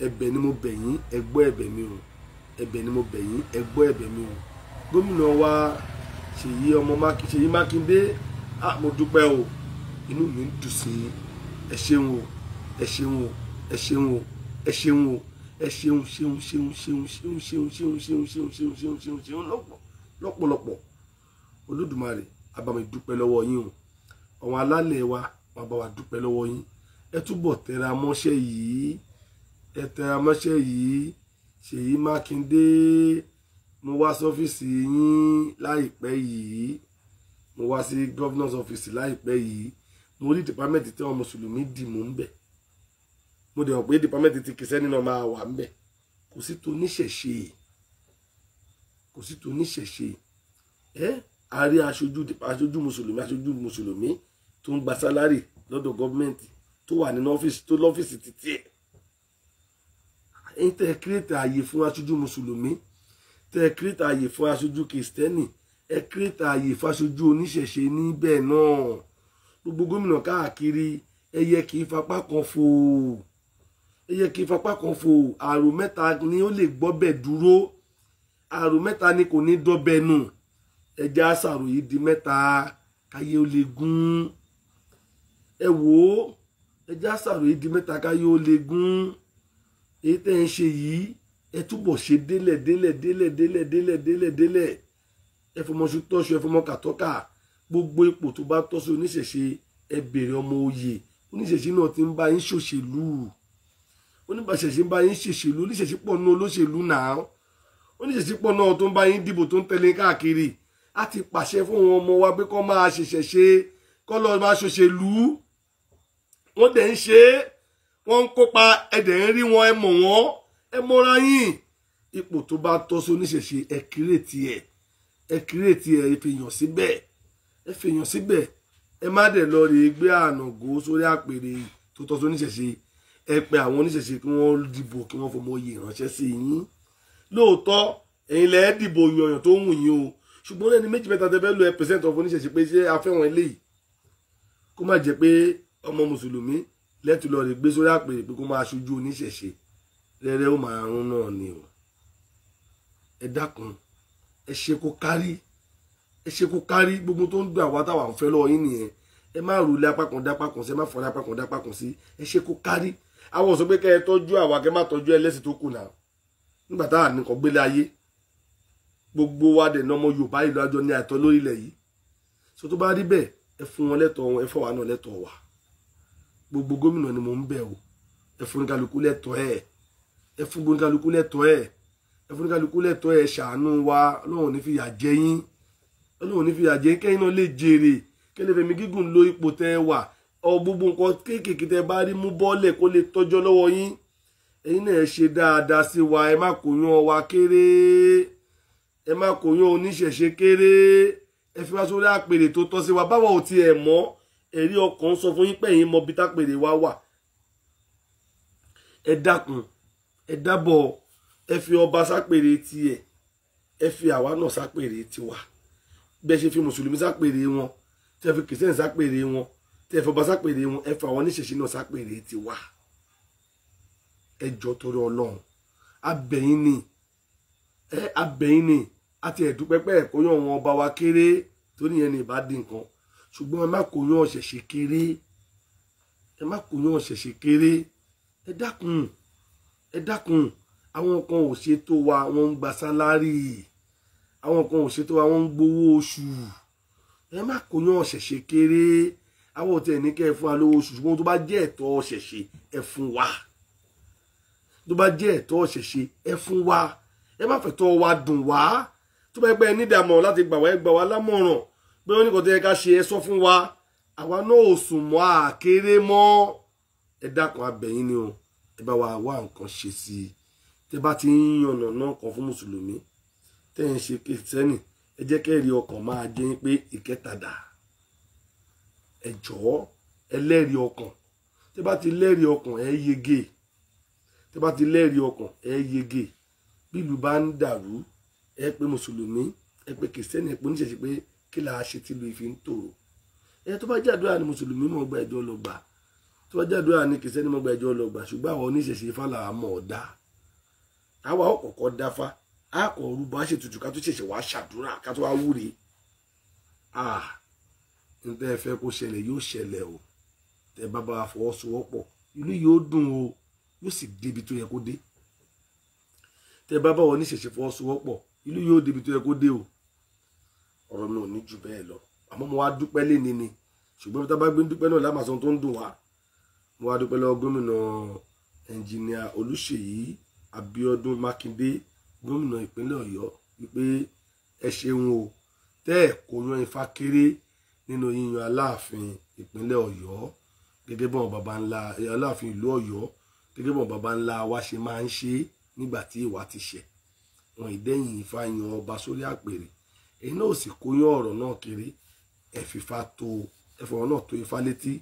ẹ̀bẹ̀ ni mo bẹ̀ yín ẹgbọ́ ẹ̀bẹ̀ mi o ẹ̀bẹ̀ ni mo bẹ̀ yín ẹgbọ́ ẹ̀bẹ̀ mi o gómìnà wa Ṣèyí Mákindé mo dúpẹ́ o inú mi ń dùn sí ẹ ṣeun o ẹ ṣeun o ẹ ṣeun o ẹ ṣeun o ẹ ṣeun lọ́pọ̀lọpọ̀ Olódùmarè a bá mi dúpẹ́ lọ́wọ́ yín o àwọn alálẹ̀ wa wọ́n bá wa dúpẹ́ lọ́wọ́ yín ẹ túbọ̀ tẹra mọ́ṣẹ́ yìí Ṣèyí Mákindé mo wá sọ́fíìsì yín láìpẹ́ yìí mo wá sí governor's office láìpẹ́ yìí mo rí dìpámẹ́ǹtì tí àwọn mùsùlùmí dì mú ń bẹ̀ mo dẹ̀ mọ̀ pé dìpámẹ́ǹtì tí kìsẹ́nì náà máa wà ń bẹ̀ kò sí tó níṣẹ̀ṣe a rí aṣojú mùsùlùmí tó ń gba sálárì lọ́dọ̀ gọ́ọ̀mẹ̀ntì tó wà nínú ọ́fíìsì tó lọ́fíìsì títí ẹ̀ ẹ̀yin tẹ́ kírètì ààyè fún aṣojú mùsùlùmí tẹ́ kírètì ààyè fún aṣojú kìrìsìtẹ́nì ẹ kírètì ààyè fún aṣojú oníṣẹ̀ṣe níbẹ̀ náà gbogbo gómìnà káàkiri ẹyẹ kì í fapá kan fò àrò mẹ́ta ni ó lè gbọ́bẹ̀ dúró àrò mẹ́ta ni kò ní dọ́bẹ̀ nù ẹja àṣàrò yìí di mẹ́ta káyé ó lè gún ẹ wò ó ẹja àṣàrò yìí di mẹ́ta káyé ó lè gún èyí tẹ́ ń ṣe yìí ẹ túbọ̀ ṣe délẹ̀ ẹ fọmọ ṣu tọ́ṣu ẹ fọmọ kàtọ́kà gbogbo ipò tó bá tọ́ sí oníṣẹ̀ṣe ẹ bèrè ọmọ oyè oníṣẹ̀ṣe náà ti ń bá yín ṣòṣèlú oníṣẹ̀ṣe ń bá yín ṣèṣèlú oníṣẹ̀ṣe pọ̀ náà olóṣèlú náà oníṣẹ̀ṣe pọ̀ náà tó ń bá yín dìbò tó ń tẹ̀lé káàkiri á ti pàṣẹ fún àwọn ọmọ wa pé kọ́ máa ṣèṣẹ̀ṣe kọ́ lọ́ọ́ máa ṣòṣèlú wọ́n dẹ̀ ń ṣe é wọ́n ń kópa ẹ̀dẹ̀ ń rí wọn ẹ mọ̀ wọ́n ẹ mọ́ra yín ipò tó bá tọ́ sí oníṣẹ̀ṣe ẹ kírètì ẹ fèèyàn síbẹ̀ ẹ má dẹ̀ lọ rè gbé ànàgó sórí àpèrè tó tọ́ sí oníṣẹ̀ṣe ẹ pè àwọn oníṣẹ̀ṣe kí wọ́n dìbò kí wọ́n fọmọ oyè ránṣẹ́ sí yín lóòótọ́ ẹ̀yin lẹ́ẹ̀ dìbò yànyàn tó wù yín o ṣùgbọ́n ẹni méjì mẹ́ta tẹ́fẹ́ lo percent of oníṣẹ̀ṣe pé ṣé afẹ́wọ̀n eléyìí kó má jẹ́ pé ọmọ mùsùlùmí lẹ́tù lọ rè gbé sórí àpèrè pé kó máa ṣojú oníṣẹ̀ṣe rẹ́rẹ́ ó máa rún náà ni o ẹ dákun ẹ ṣe kó kárí gbogbo tó ń dùn àwa táwa ń fẹ́ lọ́wọ́ yín nìyẹn ẹ má rò lé apá kan dápá kan sí ẹ má fọ́ apá kan dápá kan sí ẹ ṣe kó kárí àwọn sọ pé kẹ́ ẹ tọ́jú àwa kẹ́ má tọ́jú ẹlẹ́sìn tó kù náà nígbà táwa nìkan gbélé ayé gbogbo wa dẹ̀ ní ọmọ Yorùbá ìlú àjọ ní àìtọ́ lórílẹ̀ yìí so tó bá rí bẹ́ẹ̀ ẹ fún wọn lẹ́tọ̀ọ́ wọn ẹ fọ́ wa náà lẹ́tọ̀ọ́ wa gbogbo gómìnà ni mò ń bẹ̀ o ẹ fún kálukú lẹ́tọ̀ọ́ ẹ fún kálukú lẹ́tọ̀ọ́ ẹ ẹ fún kálukú lẹ́tọ̀ọ́ ẹ ṣàánú wa Ọlọ́run ní fìyà jẹ yín Ọlọ́run ní fìyà jẹ yín kẹ́yìn náà lè jèrè kẹ́lẹ́ fẹ̀mí gígùn lo ipò tẹ́ wà gbogbo nǹkan kéékèèké tẹ́ bá rí mú bọ́ọ̀lẹ̀ kó lè tọ́jọ́ lọ́wọ́ yín ẹ̀yin náà ṣe dáadáa sí wa ẹ má kó yan wa kéré ẹ má kó yan oníṣẹ̀ṣe kéré ẹ fi wá sórí àpèrè tó tọ́ sí wa báwa ò tiẹ̀ mọ̀ ẹ̀rí ọkàn sọ fún yín pé ẹ̀yin mọ bí tápèrè wa wà ẹ dákun ẹ dábọ̀ ẹ fi ọba sápèrè tiẹ̀ ẹ fi àwa náà sápèrè tiwa bẹ́ẹ̀ ṣe fi mùsùlùmí sápèrè wọn tẹ́ fi kìrìsìtẹ́nì sápèrè wọn tẹ́ fi ọba sápèrè wọn ẹ fi àwọn oníṣẹ̀ṣe náà sápèrè tiwa ẹ jọ̀ọ́ torí Ọlọ́run abẹ̀yìn ni àti ẹ̀dúpẹ́pẹ́ ẹ̀kọ́ yàn wọn ọba wa kéré tó níyẹn ní ìbá dín nǹkan ṣùgbọ́n ẹ má kó yàn ọ̀ṣẹ̀ṣẹ̀ kéré ẹ má kó yàn ọ̀ṣẹ̀ṣẹ̀ kéré ẹ dákun àwọn kan ò ṣètò wa wọ́n ń gba sálárì àwọn kan ò ṣètò wa wọ́n ń gbowó oṣù ẹ má kó yàn ọ̀ṣẹ̀ṣẹ̀ kéré àwọn ò tẹ̀ ní kẹ́ ẹ fún wa lówó oṣù ṣùgbọ́n tó bá jẹ́ ẹ̀tọ́ ọ̀ṣẹ̀ṣẹ̀ ẹ fún wa tó bá jẹ́ ẹ̀tọ́ ọ̀ṣẹ̀ṣẹ̀ ẹ fún wa ẹ má fẹ́ tọ́ wa dùn wá tó bá gbẹ́ nídàmọ̀ láti gbà wá ẹ gbà wá lámọ̀ràn bí wọ́n ní kò tẹ́ ká ṣe ẹ sọ fún wa àwa náà ò sùn mọ́ àkéré mọ́ ẹ dákun abẹ̀yìn ni o ẹ bá wa wá nǹkan ṣe sí i tẹ bá ti ń yànnà náà kan fún mùsùlùmí tẹ́ ń ṣe kìrìsìtẹ́nì ẹ jẹ́ kẹ́rì ọkàn máa jẹ́ pé ìkẹtàdà ẹ jọ̀ọ́ ẹ lẹ́rìí ọkàn tẹ bá ti lẹ́rìí ọkàn ẹ yege tẹ bá ti lẹ́rìí ọkàn ẹ yege bí ìlú bá ń dàrú ẹ pé mùsùlùmí ẹ pé kìrìsìtẹ́nì ẹ pé oníṣẹ̀ṣe pé kí la ṣe tí ìlú ìfi ń tòrò ẹ tó bá jàdúrà ní mùsùlùmí mọ̀ gba ẹjọ́ lọ gbà tó bá jàdúrà ní kìrìsìtẹ́nì mọ̀ gba ẹjọ́ lọ gbà ṣùgbọ́n àwọn oníṣẹ̀ṣe Ifá làwa mọ̀ ọ́ dá àwa ọ̀kọ̀ọ̀kọ̀ dáfá a kò rúbọ a ṣètùtù ká tó ṣẹ̀ṣẹ̀ wá ṣàdúrà ká tó wá wúre nígbà ẹ fẹ́ kó ṣẹlẹ̀ yóò ṣẹlẹ̀ o tẹ bá bá fọwọ́sowọ́pọ̀ ìlú yóò dùn o yóò sì débi tó yẹ kó dé tẹ bá bá wọn níṣẹ̀ṣẹ̀ fọwọ́sowọ́pọ̀ ìlú yóò débi tó yẹ kó dé o ọ̀rọ̀ mi ò ní jù bẹ́ẹ̀ lọ àmọ́ mo wá dúpẹ́ léni ni ṣùgbọ́n tá a bá gbé dúpẹ́ náà lámàsán tó ń dùn wá mo wá dúpẹ́ lọ́wọ́ gómìnà ẹnjìníà Olúṣèyí Abíọ́dún Mákindé gómìnà ìpínlẹ̀ Ọ̀yọ́ wípé ẹ ṣeun o tẹ́ ẹ̀ kò yan Ifá kéré nínú yíyan Aláàfin ìpínlẹ̀ Ọ̀yọ́ gẹ́gẹ́ bọ́n baba ńlá Aláàfin ìlú Ọ̀yọ́ gẹ́gẹ́ bọ́n baba ńlá wa ṣe máa ń ṣe nígbà tí ìwà ti ṣẹ̀ wọn ìdẹ́yìn Ifá yan ọba sórí àpèrè èyí náà sì kó yan ọ̀rọ̀ náà kéré ẹ̀fìfà tó ẹ̀fọ̀rọ̀ náà tó Ifá létí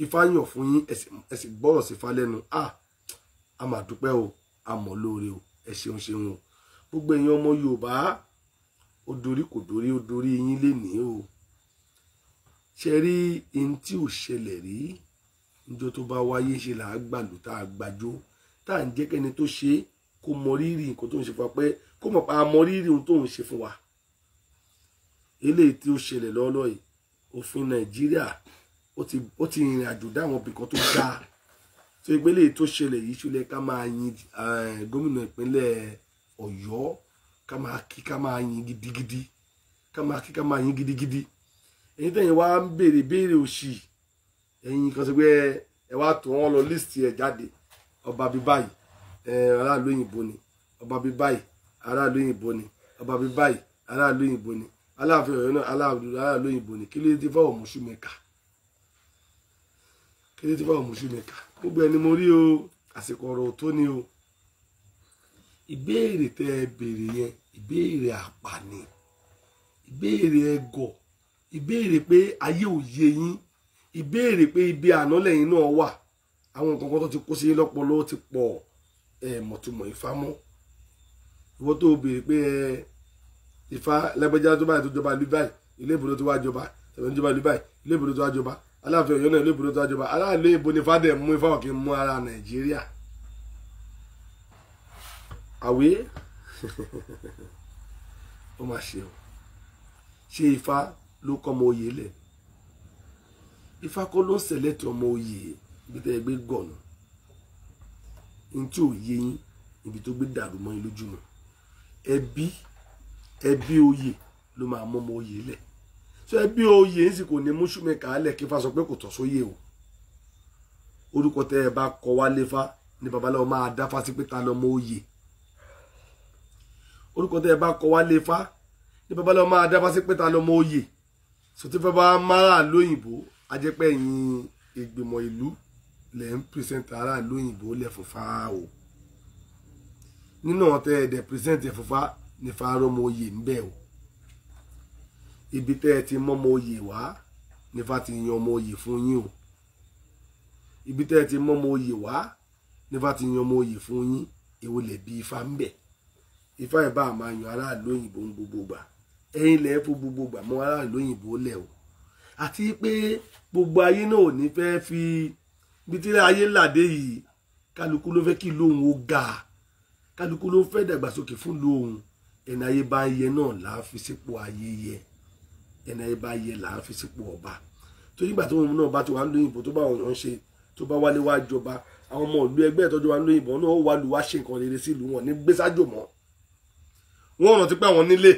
Ifá yàn fún yín ẹ sì gbọ́rọ̀ sí Ifá lẹ́nu a máa dúpẹ́ o a mọ̀ lóore o ẹ ṣeun ṣeun o gbogbo èèyàn ọmọ Yorùbá ó dorí kò dorí ó dorí yín lénìí o ṣe rí ihun tí ò ṣẹlẹ̀ rí níjọ́ tó bá wáyé ṣe là á gbàlù tá a gbàjó tá à ń jẹ́ kẹ́ni tó ṣe kó mọ rírì nǹkan tó ń ṣe fún wa pé kó mọ̀ pa á mọ rírì ohun tó ń ṣe fún wa eléyìí tí ó ṣẹlẹ̀ lọ́lọ́ yìí òfin Nàìjíríà ó ti rìnrìn àjò dáwọn ibìkan tó dáa tó ìgbélé tó ṣẹlẹ̀ yìí ṣúlẹ̀ ká máa yin gómìnà ìpínlẹ̀ Ọ̀yọ́ ká máa kí ká máa yin gidigidi ká máa kí ká máa yin gidigidi ẹ̀yin tẹ̀yin wá ń béèrè òṣì ẹ̀yin kan sọ pé ẹ wá tó wọn lọ líìsì ẹ̀ jáde ọba bíi báyìí aráàlú òyìnbó ni ọba bíi báyìí aráàlú òyìnbó ni ọba bíi báyìí aráàlú òyìnbó ni Aláàfin Ọ̀yọ́ náà aráàlú òyìnbó ni kí ló dé fáwọn mùsùlùmẹ́ka kí ló dé fáwọn mùsùlùmẹ́ka gbogbo ẹni mo rí o àsìkò ọ̀rọ̀ tó ní o ìbéèrè tẹ́ ẹ béèrè yẹn ìbéèrè àpà ni ìbéèrè ẹgọ̀ ìbéèrè pé ayé ò yé yín ìbéèrè pé ibi àná lẹ́yìn náà wà àwọn nǹkan kan tó ti kó sí lọ́pọlọ ti pọ̀ mọ̀túmọ̀ Ifá mọ́ ìwọ tó béèrè pé Ifá lágbájá tó báyìí tó jọba lú báyìí ilé ìbòdó tó wá jọba ẹ̀rọ ìjọba lú báyìí ilé ìbòdó tó wá jọba Aláàfin Ọ̀yọ́ náà ilé ìbòdó tó wá jọba aláàlú ìbò ní fádẹ mú Ifá òkè mú ara Nàìjíríà àwé ó máa ṣe o ṣe Ifá ló kọ́ ọmọ oyè lẹ̀ Ifá kọ́ ló ń sẹ̀lẹ̀tì ọmọ oyè ibi tẹ́ ẹ gbé gọ̀nà ní tí ò yé yín ibi tó gbé dàrú mọ́ yín lójúmọ́ ẹbí oyè ló máa mọ́ ọmọ oyè lẹ̀ so ẹbí oyè ń sì kò ní mùsùlùmẹ́ka lẹ̀ kí Ifá sọ pé kò tọ́ sóyè o orúkọ tẹ́ ẹ bá kọ wálé Ifá ní babaláwo máa dáfá sí pé ta lọmọ oyè orúkọ tẹ́ ẹ bá kọ wá lé Ifá ní bàbá lọ máa dábàá sí pé ta lọmọ oyè so tí bàbá mára lóyìnbó ajẹ́pẹ́ yín ìgbìmọ̀ ìlú lẹ́ ń pírẹsẹ̀ntì ara lóyìnbó lẹ́ fúnfá o nínú ọ̀tẹ́ ẹ̀dẹ̀ pírẹsẹ̀ntì fúnfá ní fárọ́mọ oyè ń bẹ̀ o ibi tẹ́ ẹ ti mọ́mọ oyè wá nífà ti yan ọmọ oyè fún yín o ibi tẹ́ ẹ ti mọ́mọ oyè wá nífà ti yan ọmọ oyè fún yín èwo lẹ̀ bí Ifá ń bẹ̀ Ifá ẹ̀ bá máa yan aráàlú òyìnbó ń gbogbo gbà ẹ̀yin lẹ̀ fún gbogbo gbà mọ́ aráàlú òyìnbó lẹ̀ o àti pé gbogbo ayé náà ò ní fẹ́ fi bí tí ayé làdé yìí kálukú ló fẹ́ kí lóhun ó ga kálukú ló fẹ́ dàgbàsókè fún lóhun ẹni ayé bá yẹ náà là á fi sípò ayé yẹ ẹni ayé bá yẹ là á fi sípò ọba tó nígbà tó wọn náà bá ti wà ń lóyìnbó tó bá wọn yàn ṣe tó bá wálé wá jọba àwọn ọmọ ìlú ẹgbẹ́ ìtọ́jú wa ń lóyìnbó náà ó wà lù wá ṣe nǹkan rere sí ìlú wọn ní gbésájò mọ́ wọ́n rántí pé àwọn nílé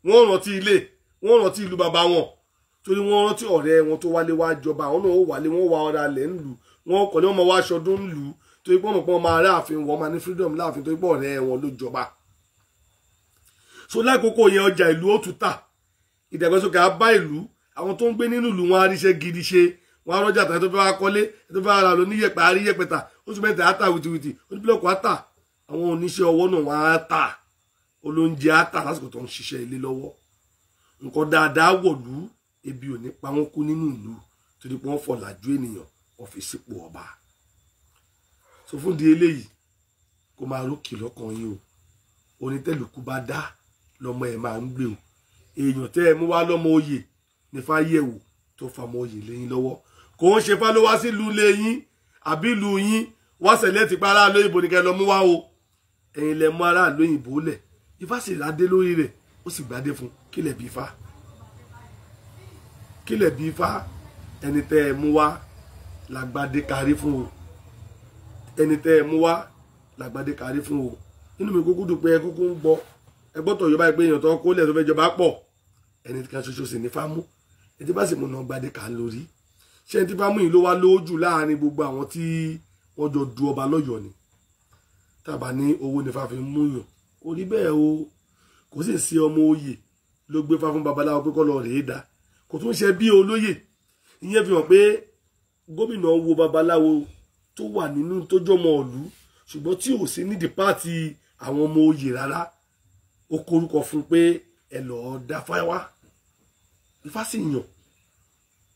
wọ́n rántí ilé wọ́n rántí ìlú bàbá wọn torí wọ́n rántí ọ̀rẹ́ wọn tó wálé wá jọba àwọn náà ó wálé wọ́n wá ọ̀rẹ́ alẹ̀ ń lù wọ́n kọ̀ ní wọ́n máa wá aṣọdún ń lù torí pé wọ́n mọ̀ pé wọ́n máa rí ààfin wọn máa ní freedom láàfin torí pé ọ̀rẹ́ wọn ló jọba so lákòókò yẹn ọjà ìlú ó tún tà ìdàgbàsókè á bá ìlú àwọn tó ń gbé nínú ìlú wọn á ríṣẹ́ gidi ṣe wọn á rọ́jà tàbí tó fẹ́ wá kọ́lé tó fẹ́ ra lọ níyẹ̀pẹ̀ àrí yẹ̀pẹ̀ tà oṣù mẹ́ta á tà wìtìwìtì oníbílọ̀kù á tà àwọn oníṣẹ́ ọwọ́ náà wọn á tà olóúnjẹ á tà lásìkò tó ń ṣiṣẹ́ ilé lọ́wọ́ nǹkan dáadáa wọ̀lú ebi ò ní pa wọ́n kú nínú ìlú torí pé wọ́n fọ̀làjú ènìyàn wọ́n fi sípò ọba so fún di eléyìí kó máa rókè lọ́kàn yín o onítẹ̀lùkù bá dá lọ́mọ ẹ̀ máa ń gbé o èèyàn tẹ́ ẹ mú wá lọ́mọ oyè ní fáyẹ̀wò tó fàmọ́ oyè lẹ́yìn lọ́wọ́ kò ń ṣe fá ló wá sí ìlú lẹ́yìn àbí ìlú yín wá sẹ̀lẹ̀ ti pa aráàlú òyìnbó ní kẹ́ lọ mú wá o ẹ̀yin lẹ mú aráàlú òyìnbó lẹ̀ Ifá sì ládé lórí rẹ̀ ó sì gbádé fún kílẹ̀ bí Ifá kílẹ̀ bí Ifá ẹni tẹ́ ẹ mú wá làgbádé kárí fún o ẹni tẹ́ ẹ mú wá làgbádé kárí fún o inú mi kúkú dùn pé ẹ kúkú ń gbọ́ ẹgbọ́tọ̀ yorùbá ìpé èèyàn tó kó lẹ̀ tó fẹ́ jọba pọ̀ ẹni kan ṣoṣo sì ní Fámú ẹni tí bá sì múná gbadé kà ń lórí ṣé ẹni tí Fámú yìí ló wá lójú láàrin gbogbo àwọn tí wọ́n jọ du ọba lọ́yọ̀ọ́ ni tàbá ní owó ní Fá fi ń múyàn kò rí bẹ́ẹ̀ o kò sì sí ọmọ oyè ló gbé Fá fún babaláwo pé kọ́ lọ rèé dá kò tún ṣe bí olóyè ìyẹn fi hàn pé gómìnà wo babaláwo tó wà nínú tó jọmọ ìlú ṣùgbọ́n tí ò sí nídìí pààtì àwọn ọmọ oyè rárá ó korúkọ fún pé ẹ lọ dá fáwá Ifá sì yàn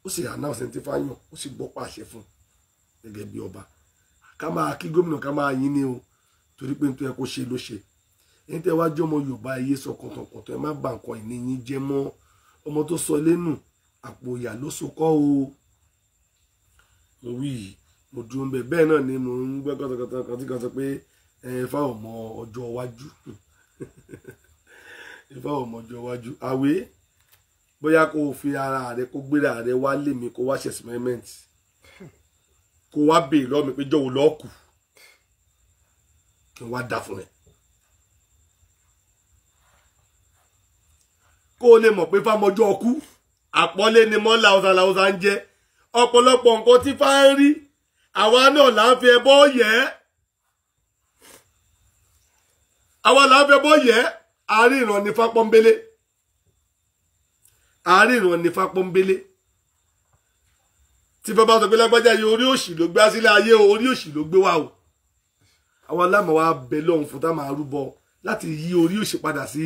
ó sì announce tí Ifá yàn ó sì gbọ́ pàṣẹ fún gẹ́gẹ́ bí ọba ká máa kí gómìnà ká máa yìn ní o torí pé nítorí ẹ kó ṣe ló ṣe ẹni tẹ́ wá jọmọ Yorùbá ayé sọ kọ̀tọ̀kọ̀tọ̀ ẹ má bà nǹkan ìní yín jẹ́ mọ́ ọmọ tó sọ lẹ́nu àpò ìyà ló so kọ́ o mo wí mo dúró ń bẹ bẹ́ẹ̀ náà ni mo ń gbọ́ kọ̀tọ̀kọ̀tọ̀ kan tí kan sọ pé Ifá ọmọ ọjọ́ iwájú Ifá ọmọ ọjọ́ iwájú àwé bóyá kó o fi ara rẹ kó gbéra rẹ wá lé mi kó wá ṣe experiment kó wá béèrè lọ́wọ́ mi pé jọ̀wọ́ lọ́ọ̀kù kí n wá dá fún ẹ kó o lè mọ̀ pé fámọjọ́ ọkú àpọ́nlé ni mọ́lá ọ̀sán ń jẹ́ ọ̀pọ̀lọpọ̀ nǹkan tí Fá ń rí àwa náà là ń fi ẹbọ yẹ àwa là ń fi ẹbọ yẹ àárín ìran ní Fá pọ́nbélé àárín ìran ní Fá pọ́nbélé tí bàbá sọ pé lágbájá yìí orí òṣì ló gbé sílé ayé o orí òṣì ló gbé wá o àwa lámọ̀ wá bẹ lọ́hùn fún tá máa rúbọ láti yí orí òṣì padà sí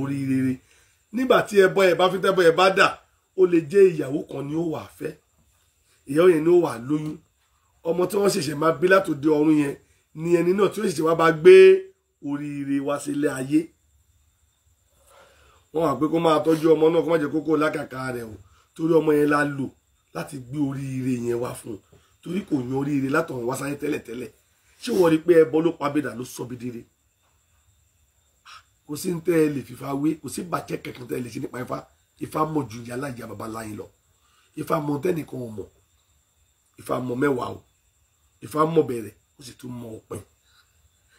orí rere nígbà tí ẹbọ ẹ bá fi tẹ́bọ ẹ bá dà ó lè jẹ́ ìyàwó kan ni ó wà fẹ́ ìyàwó yẹn ni ó wà lóyún ọmọ tí wọ́n ṣẹ̀ṣẹ̀ máa bí látòde ọ̀run yẹn ni ẹni náà tí ó ṣẹ̀ṣẹ̀ wá bá gbé oríire wá sílé ayé wọ́n wà pé kó máa tọ́jú ọmọ náà kó má jẹ́ kókó lákàkà rẹ̀ o torí ọmọ yẹn la lò láti gbé oríire yẹn wá fún un torí kò yan oríire látọ̀run wá sáyé tẹ́lẹ̀tẹ́lẹ̀ ṣé wọ́n rí pé ẹbọ ló pa bẹ́dà ló sọ bí dire kò sí ń tẹ́ ẹ lè fìfà wé kò sí bàjẹ́ kẹ̀kẹ́ tẹ́ ẹ lè ṣe nípa Ifá Ifá mọ̀ ju yàrá ìyá baba láyé lọ Ifá mọ̀ tẹ́nìkan ò mọ̀ Ifá mọ̀ mẹ́wàá o Ifá mọ̀ bẹ̀rẹ̀ ó sì tún mọ̀ òpin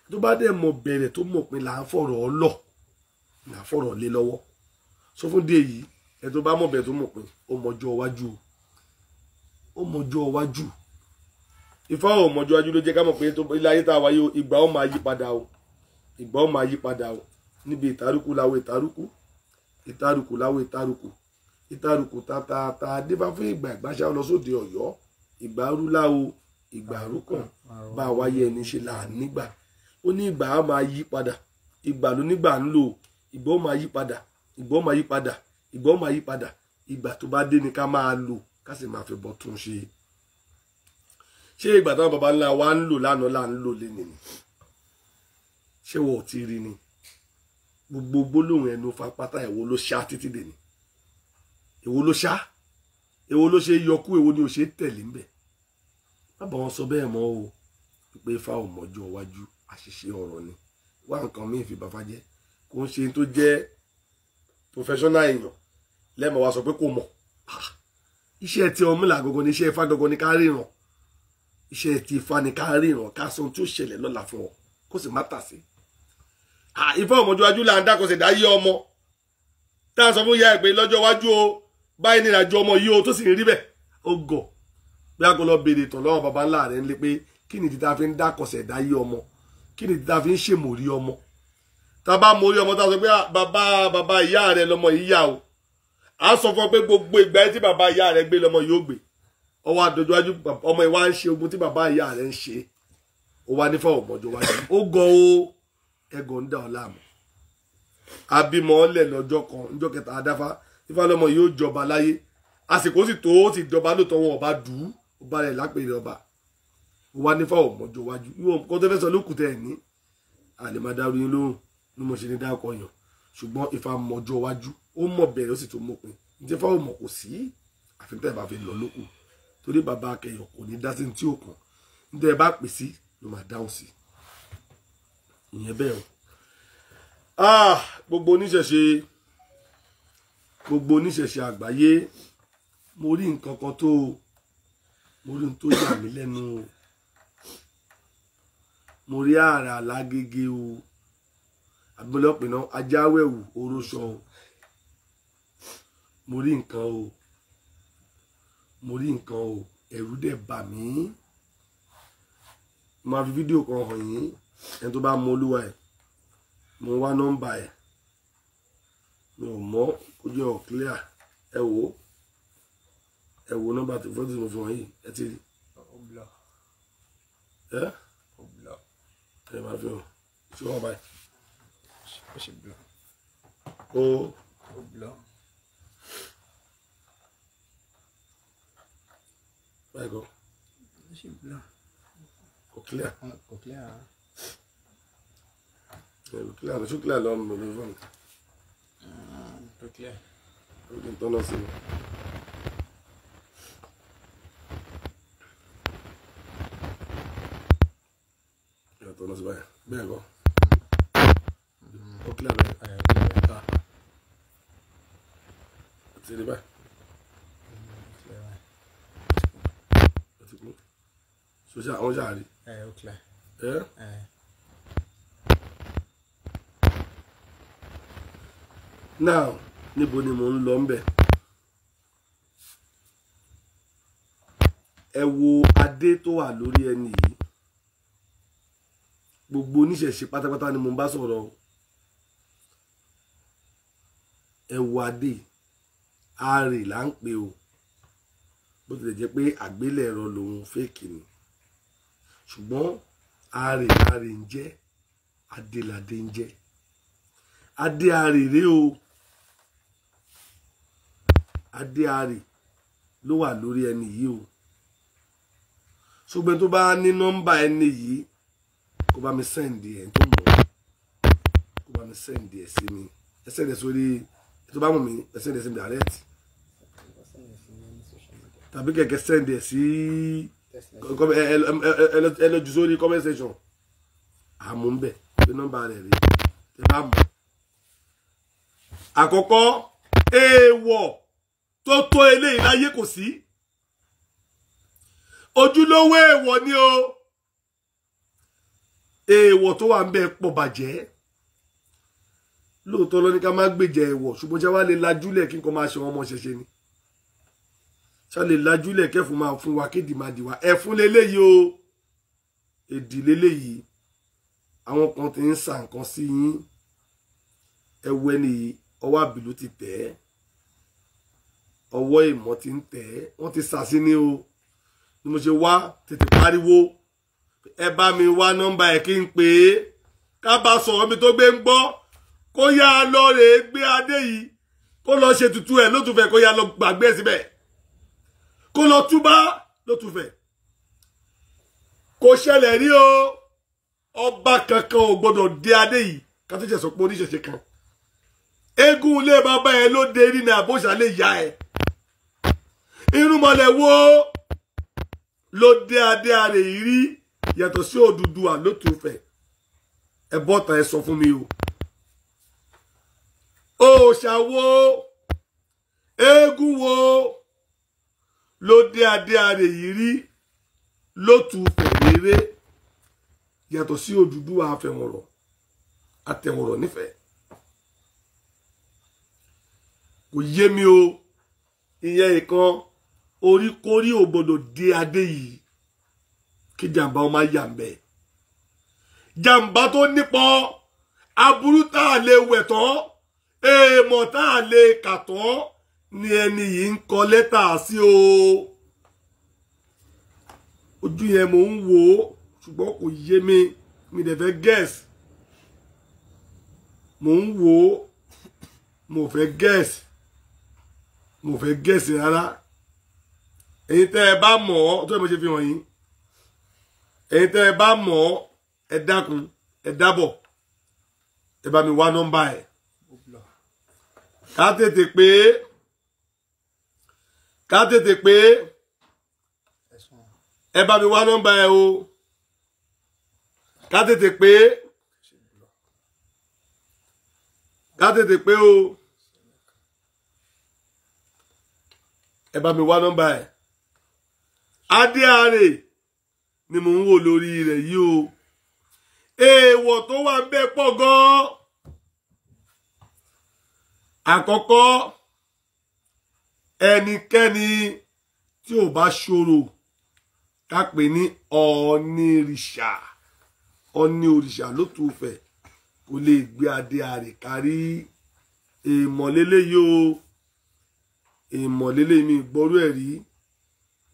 tó bá dẹ̀ mọ̀ bẹ̀rẹ̀ tó mọ̀ òpin là ń fọ̀rọ̀ ọlọ̀ là ń fọ̀rọ̀ lé lọ́wọ́ sọ fún dé yìí ẹ tó bá mọ̀ bẹ̀rẹ̀ tó mọ̀ òpin ó mọjọ́ iwájú ó mọjọ́ iwájú Ifá ò mọjọ́ iwájú ló jẹ́ ká mọ̀ pé ilé ayé tá a wáyé ìgbà ó máa yí padà o ìgbà ó máa yí padà o níbi ìtàrúkú láwo ìtàrúkú ìtàrúkú láwo ìtàrúkú ìtàrúkú tàtàtà débá fún ìgbà ìgbàṣà lọ sóde Ọ̀yọ́ ìgbà rúláwo ìgbà rúkàn bá wáyé ẹni ṣe là nígbà ó ní ìgbà á máa yí padà ìgbà ló nígbà ń lò ìgbà ó máa yí padà ìgbà ó máa yí padà ìgbà ó máa yí padà ìgbà tó bá dé ni ká máa lò ká sì máa fi bọ́ tún ṣe ṣé ìgbà táwọn baba ńlá wa ń lò lánàá là ń lò lénìí ni ṣé wọn ò ti rí ni gbogbo gbólóhùn ẹnu fa pátá èwo ló ṣá títí dè ní èwo ló ṣá èwo ló ṣe yọkú èwo ni ò ṣe tẹ̀lé ń bẹ̀ bàbá wọn sọ bẹ́ẹ̀ mọ́ o pé Ifá ò mọ́jọ́ iwájú àṣìṣe ọ̀rọ̀ ni wá nǹkan míì fi bàbá jẹ́ kò ń ṣe tó jẹ́ professional èèyàn lẹ́mọ̀ wá sọ pé kò mọ̀ iṣẹ́ tí ọmọ ìlà gangan ni iṣẹ́ Ifá gangan ni ká ríran iṣẹ́ tí Ifá ni ká ríran ká sọ ohun tí ó ṣẹlẹ̀ lọ́la fún ọ kó sì má tà sí Ifá ọmọjọ́ iwájú là ń dákọ̀ọ́sẹ̀ dá yé ọmọ tá à ń sọ fún ìyá ẹ̀ pé lọ́jọ́ iwájú o báyìí ní ìrìnàjò ọmọ yìí o tó sì ń rí bẹ́ẹ̀ ó gọ̀ bí a kò lọ béèrè tán lọ́wọ́ baba ńlá rẹ̀ ń lé pé kí ni títa fi ń dákọ̀ọ́sẹ̀ dá yé ọmọ kí ni títa fi ń ṣèmòrí ọmọ tá a bá mórí ọmọ tá a sọ pé bàbá ìyá rẹ̀ lọmọ yìí yá o a sọ fún ọ pé gbogbo ìgbà tí bàbá ìyá rẹ̀ gbé lọmọ yìí ó gbé ọwọ́ àdójú wájú ọmọ ìwà ń ṣe ogun tí bàbá ìyá rẹ̀ ń ṣe ó wá nífọ̀ ọmọjọ́ wájú ó gọ̀ o ẹgọ̀ ń dà ọ́ láàmú abímọ ọlẹ̀ lọ́jọ́ kan níjọ́ kẹta adáfá Ifá lọmọ yìí ó jọba láyé àsìkò sì tó ó ti jọba lóòótọ́ wọn ọba dùú ó bá rẹ̀ lápèrè ọba ó wá nífọ̀ ọmọjọ́ wájú ìwọ nǹkan tó fẹ́ sọ lókùtẹ́ ẹ̀ ní àlèmọ́dáró yín lóhùn ní mo ṣe ní dákọ̀ yàn ṣùgbọ́n Ifá mọjọ́ wájú ó mọ̀ bẹ̀rẹ̀ ó sì tún mọ̀ pé ǹjẹ́ Ifá ò mọ̀ kò sí àfihàn bá fi lọ lókù torí bàbá akẹyọ̀ kò ní dá sí tí ò kàn nítorí ẹ bá pè sí ló máa dáhùn sí ìyẹn bẹ́ẹ̀ o gbogbo oníṣẹ̀ṣe àgbáyé mo rí nǹkan kan tó mo rí tó yà mí lẹ́nu o mo rí ààrẹ alágége o àgbẹ̀lọpẹ̀ náà ajáwẹ̀wù oróṣọ o mo rí nǹkan o ẹ̀rù dẹ̀ bà mí máa fi fídíò kan hàn yín ẹni tó bá mọ olúwa ẹ̀ mo wá nọ́mbà ẹ̀ mi ò mọ̀ ojú ọ̀ clear ẹ wò nọ́mbà tó fọ́tò mo fi wọ̀nyí ẹ ti rí ẹ máa fi hàn ṣé wọ́n báyìí ó báyìí kọ́ kò clear clear lọ clear lọ mọ lórí fún mi clear ó kì í tọ́nà sí mi. Tọ́nà sí báyìí bẹ́ẹ̀ kọ́ ó clear báyìí ó ti rí báyìí ó ti kú sọ́sẹ́ àwọn ṣáà rí ó clear now níbo ni mo ń lọ ńbẹ̀ ẹ wo adé tó wà lórí ẹni yìí gbogbo oníṣẹ̀ṣe pátápátá ni mo bá sọ̀rọ̀ ẹ wo adé ààrẹ là ń pè o bó tilẹ̀ jẹ́ pé àgbélẹ̀rọ lòun fèkì ni ṣùgbọ́n ààrẹ ń jẹ́ adéládé ń jẹ́ adé ààrẹ rèé o adé ààrẹ ló wà lórí ẹni yìí o ṣùgbọ́n tó bá ní nọ́mbà ẹni yìí kó bá mi sẹ́ǹdì ẹ̀ tó mọ̀ kó bá mi sẹ́ǹdì ẹ̀ sí mi ẹ sẹ́ǹdì ẹ̀ sórí tó bá mọ̀ mí ẹ sẹ́ǹdì ẹ̀ sí mi direct tàbí kẹ̀kẹ́ sẹ́ǹdì ẹ̀ sí ẹ lọ jù sórí comment section àmú ń bẹ̀ pé nọ́mbà rẹ̀ rí ẹ bá mọ̀ àkọ́kọ́ èèwọ̀ tó tó eléyìí láyé kò sí ojúlówó èèwọ̀ ni o èèwọ̀ tó wà ń bẹ pọ̀ bàjẹ́ lóòótọ́ lọ ní ká má gbèjà èèwọ̀ ṣùgbọ́n ṣá wá lè lajúlẹ̀ kí n kọ́ máa ṣe wọn ọmọ ṣẹṣẹ ni ṣá lè lajúlẹ̀ kẹfún máa fún wa kéde máa dì wá ẹfún leléyìí o èdì leléyìí àwọn kan ti ń sa nǹkan sí yín ẹwọ ẹni ọwọ́ àbìlú ti tẹ̀ ọwọ́ ìmọ̀ ti ń tẹ̀ wọ́n ti sàsí ní o ni mo ṣe wá tètè pariwo ẹ bá mi wá nọ́mbà ẹ̀ kí n pè é ká bá sọ̀rọ̀ mi tó gbé ń gbọ́ kó yá lọ rè é gbé adé yìí kó lọ ṣe tutù ẹ̀ lótùfẹ̀ kó yá lọ gbàgbé síbẹ̀ kó lọ túbá lótùfẹ̀ kò ṣẹlẹ̀ rí o ọba kankan ò gbọdọ̀ dé adé yìí ká tó jẹ́ sọ pé oníṣẹ̀ṣe kan eégún ilé bàbá ẹ ló dé rí ní àbóṣà lè yá ẹ irúnmọlẹ̀ wo ló dé adé àrè yìí rí yàtọ̀ sí Odùduwà lótùfẹ̀ ẹ bọ́ta ẹ sọ fún mi o òòṣà wo eégún wo ló dé adé àrè yìí rí lótùfẹ̀ rere yàtọ̀ sí Odùduwà àfẹ̀wọ̀rọ̀ àtẹ̀wọ̀rọ̀ nífẹ̀ẹ́ kò yé mi o ìyẹn ìkan oríkórí ò gbọdọ̀ dé adé yìí kí jàǹbá ó má yà ń bẹ jàǹbá tó nípọn aburú tá a lè wẹ̀ tán èèmọ̀ tá a lè kà tán ni ẹni yìí ń kọ lẹ́tà sí o ojú yẹn mò ń wò ó ṣùgbọ́n kò yé mi dẹ̀ fẹ́ guess mò ń wò ó mo fẹ́ guess rárá ẹ̀yin tẹ́ ẹ bá mọ̀ ọ́ tó ẹ mo ṣe fi hàn yín ẹ̀yin tẹ́ ẹ bá mọ̀ ọ́ ẹ dákun ẹ dábọ̀ ẹ bá mi wá nọ́mbà ẹ̀ ká tètè pé ẹ bá mi wá nọ́mbà ẹ̀ o ká tètè pé o ẹ bá mi wá nọ́mbà ẹ̀ adé àrè ni mò ń wò lórí rẹ̀ yìí o èèwọ̀ tó wà bẹ́ẹ̀ pọ̀ gan-an àkọ́kọ́ ẹnikẹ́ni tí ò bá ṣòro ká pè ní ọ̀nìrìṣà ọ̀nìrìṣà lótùfẹ̀ kò lè gbé adé àrè kárí èèmọ̀lélé yìí o èèmọ̀lélé mi gbọ́rú ẹ̀ rí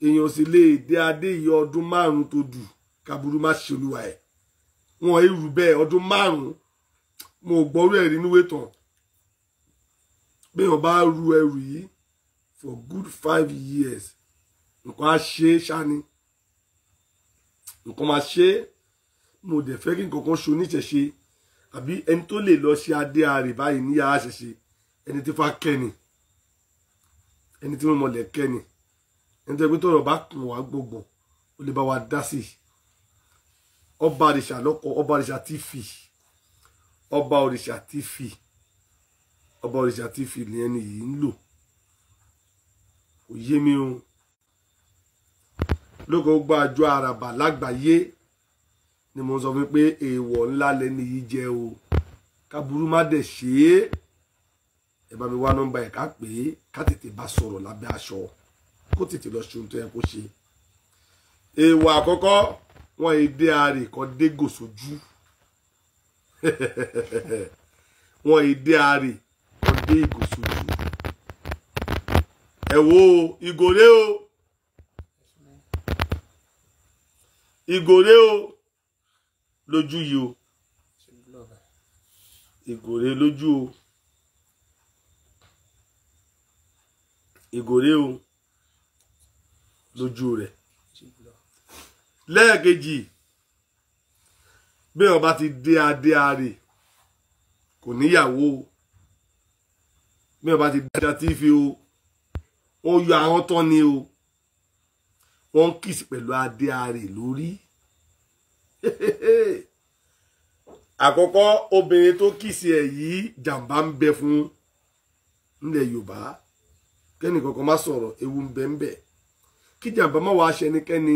èèyàn sì lè dé adé yìí ọdún 5 tó dù kaburú má ṣe olúwa ẹ̀ wọn irú bẹ́ẹ̀ ọdún 5 mo gbọ́rú ẹ̀ rí níwé tán béèyàn bá ru ẹrù yìí for good 5 years nǹkan á ṣe é ṣáni nǹkan máa ṣe é mo dẹ̀ fẹ́ kí nǹkan kan ṣe oníṣẹ̀ṣe àbí ẹni tó lè lọ ṣe adé àrè báyìí ní yàrá ṣẹṣe ẹni tí fa kẹ́ni ẹni tí mo mọ̀lẹ̀ kẹ́ni ẹni tó gbé tọ̀rọ̀ bá kùn wá gbogbo ó lè bá wa dá sí ọba òrìṣà lọ́kọ̀ ọba òrìṣà TV ọba òrìṣà TV ọba òrìṣà TV ni ẹni yìí ń lò kò yé mi o lóko gba àjọ àràbà lágbàáyé ni mo sọ fún pé èèwọ̀ ńlá lẹni yìí jẹ́ o káburú má dẹ̀ ṣe é ẹ bá mi wá nọ́mbà ẹ̀ ká pè é ká tètè bá sọ̀rọ̀ lábẹ́ aṣọ kó tètè lọ ṣe ohun tó yẹ kó ṣe èèwọ̀ àkọ́kọ́ wọn èdè àrè kan dégò sójú wọn èdè àrè kan dé ìgò sójú ẹ wo ìgòrè o ìgòrè o lójú yìí o ìgòrè lójú o ìgòrè o lójú rẹ̀ lẹ́ẹ̀kejì bí wọ́n bá ti dé adé àrè kò níyàwó bí wọ́n bá ti dé adé TV o wọ́n yọ àwọn tán ni o wọ́n ń kìsì pẹ̀lú adé àrè lórí àkọ́kọ́ obìnrin tó kìsì ẹ̀ yìí jàǹbá ń bẹ fún nílẹ̀ Yorùbá kẹ́ni kankan má sọ̀rọ̀ ewu ń bẹ ń bẹ kí jàǹbá má wàá ṣe ẹnikẹ́ni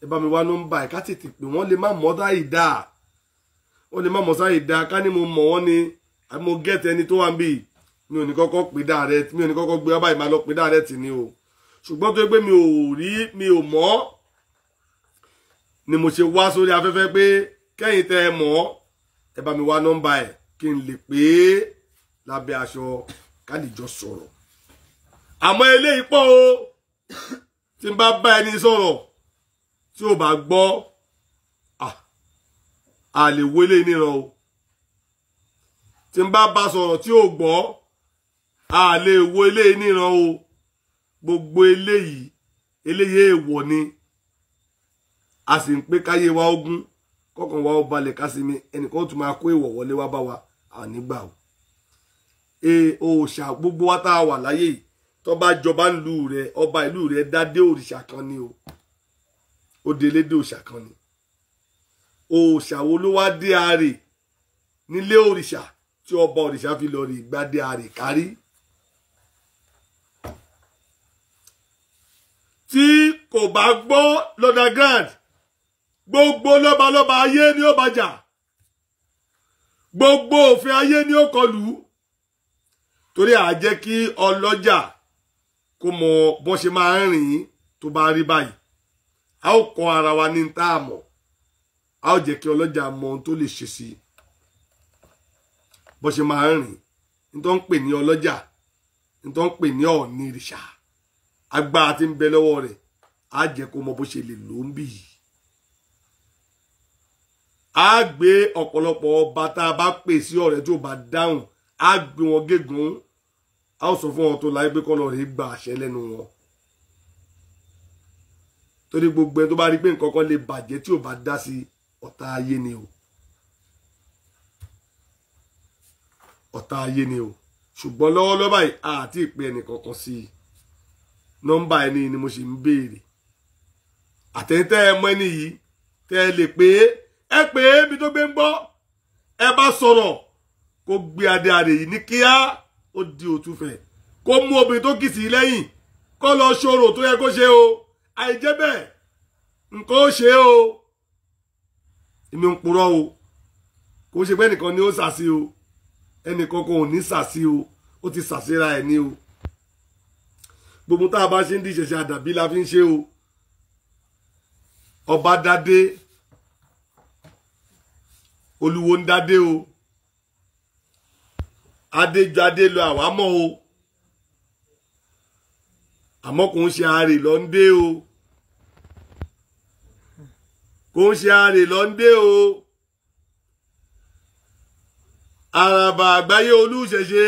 ẹ bá mi wá nọ́mbà ẹ̀ ká tètè pé wọ́n lè má mọ̀ dá ìdá wọ́n lè má mọ̀ sáà ìdá ká ní mo mọ̀ wọ́n ni àbí mo gẹ́tẹ̀ ẹni tó wà ń bì mi ò ní kọ́kọ́ pè direct mi ò ní kọ́kọ́ gbé ọba ìmọ̀ lọ pè direct ni o ṣùgbọ́n tó pé mi ò rí mi ò mọ̀ ni mo ṣe wá sórí afẹ́fẹ́ pé kẹ́yìn tẹ́ ẹ mọ̀ ẹ bá mi wá nọ́mbà ẹ̀ kí n lè pè é lábẹ́ aṣọ ká lè jọ sọ̀rọ̀. Àmọ́ eléyìí pọ̀ o, tí n bá bá ẹni sọ̀rọ̀ tí ò bá gbọ́ a lè wo eléyìí níran o. Tí n bá bá sọ̀rọ̀ tí ò gbọ́ a lè wo eléyìí níran o. Gbogbo eléyìí èèwọ̀ ni. A sì ń pé káyé wa ogun kọkàn wa ó balẹ̀ ká sinmi, ẹnìkan ó tún máa kó èèwọ̀ wọlé wá bá wa ànígbà o. Òòṣà gbogbo wa tá a wà láyé yìí tó bá jọba ìlú rẹ, ọba ìlú rẹ dádé òrìṣà kan ni o. Ó délédé òòṣà kan ni. Òòṣà wo ló wá dé ààrẹ nílé òrìṣà tí ọba òrìṣà fi lọ rí gbádé ààrẹ kárí? Tí kò bá gbọ́ lọ́dàgránd, gbogbo lọ́balọ́ba ayé ni ó bá jà, gbogbo òfin ayé ni ó kọlù. Torí a jẹ́ kí ọlọ́jà kó mọ bó ṣe máa ń rìn tó bá rí báyìí. A ó kọ́ ara wa ní tá a mọ̀, a ó jẹ́ kí ọlọ́jà mọ ohun tó lè ṣe sí bó ṣe máa ń rìn. Ní tó ń pè ní ọlọ́jà, ní tó ń pè ní ọ̀ọ̀ni ìrìṣà, agbára tí ń bẹ lọ́wọ́ rẹ̀ á jẹ́ kó mọ bó ṣe lè lò ń bì yìí. A gbé ọ̀pọ̀lọpọ̀ ọba tá a bá pè sí ọ̀rẹ́ tí ò bá dáhùn, a gbé wọn gégùn, a ó sọ fún wọn tó láyé pé kọ́ lọ rí gba àṣẹ lẹ́nu wọn. Torí gbogbo ẹni tó bá rí pé nǹkan kan lè bàjẹ́ tí ò bá dá sí, ọ̀tá ayé ni o. Ọ̀tá ayé ni o. Ṣùgbọ́n lọ́wọ́lọ́wọ́ báyìí àti ìpè ẹnì kankan sí i. Nọ́mbà ẹni ni mo ṣe ń béèrè. Àtẹ̀yìntẹ́ ẹ mọ ẹni yìí tẹ́ ẹ lè pé ẹ pé ibi tó gbé ń gbọ́, ẹ bá sọ̀rọ̀ kó gbé adé àrè yìí ní kíá ó di òtúfẹ̀, kó mú obìnrin tó kìsì lẹ́yìn kó lọ ṣòro tó yẹ kó ṣe o. Àìjẹ́ bẹ́ẹ̀ nǹkan ó ṣe o. Èmi ń purọ́ o, kò ṣe pé ẹnìkan ni ó sàsí o, ẹnìkan kò ní sàsí o, ó ti sàsíra ẹ̀ ní o. Gbogbo tá a bá ṣe ń díṣẹ̀ṣẹ̀ àdàbí la fi ń ṣe o. Ọba dádé, olúwo ń dádé o, adéjọ adé lọ àwa mọ̀ o, àmọ́ kò ń ṣe àárè lọ ń dé o, kò ń ṣe àárè lọ ń dé o. Àràbà àgbáyé olúṣẹ̀ṣe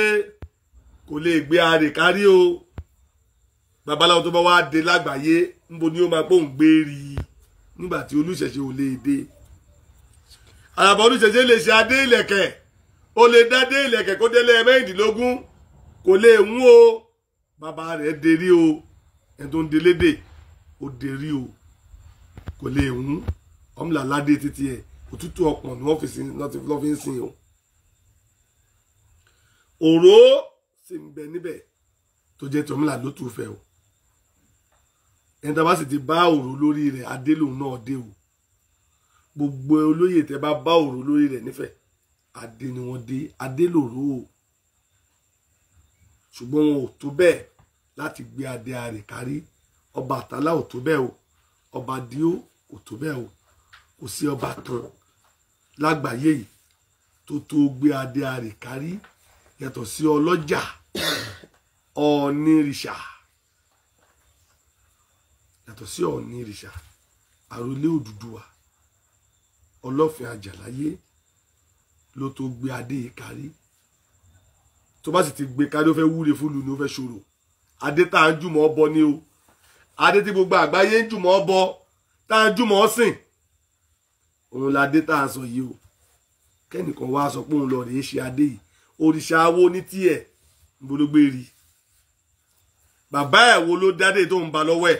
kò lè gbé àárè kárí o. Babaláwo tó bá wá dé lágbàáyé níbo ni ó máa pòun gbé rí nígbà tí olúṣẹ̀ṣe ò lè dé. Àràbà olúṣẹ̀ṣe lè ṣe adé ìlẹ̀kẹ̀, ó lè dádé ìlẹ̀kẹ̀ kó délé mẹ́rìndínlógún, kò lè mú o. Bàbá rẹ̀ dérí o, ẹni tó ń délédè ó dérí o, kò lè mú. Ọmọlà ládé títí ẹ̀ òtútù ọpọ̀n ni wọ́n fi ń sin o. Òró sì ń bẹ níbẹ̀ tó jẹ́ tí ọmọlà ló tún fẹ́ o. Ẹni tá bá sì ti bá òró lórí rẹ̀ adé lòun náà dé o. Gbogbo olóyè tẹ́ bá bá òró lórí rẹ̀ nífẹ̀ẹ́ adé ni wọ́n dé, adé lòró o. Ṣùgbọ́n wọn ò tó bẹ́ẹ̀ láti gbé adé àrè kárí. Ọbàtálá ò tó bẹ́ẹ̀ o, ọba Díó kò tó bẹ́ẹ̀ o. Kò sí ọba kan lágbàáyé yìí tó tó gbé adé àrè kárí yàtọ̀ sí ọlọ́jà ọ̀nìrìṣà, yàtọ̀ sí ọ̀nìrìṣà àròlé Odùduwà Ọlọ́fin Àjàláyé ló tó gbé adé yìí kárí. Tó bá sì ti gbé kárí ó fẹ́ wúre fúlù ni ó fẹ́ ṣòro. Adé tá à ń jùmọ̀ ọbọ ni o, adé tí gbogbo àgbáyé ń jùmọ̀ ọbọ tá à ń jùmọ̀ ọsìn, òun ládé tá à ń sọ yìí o. Kẹ́nìkan wá sọ pé òun lọ rèé ṣe adé yìí, òrìṣà wo ní tiẹ̀ níbo ló gbé rí? Bàbá ẹ̀ wo ló dádé tó ń ba lọ́wọ́ ẹ̀?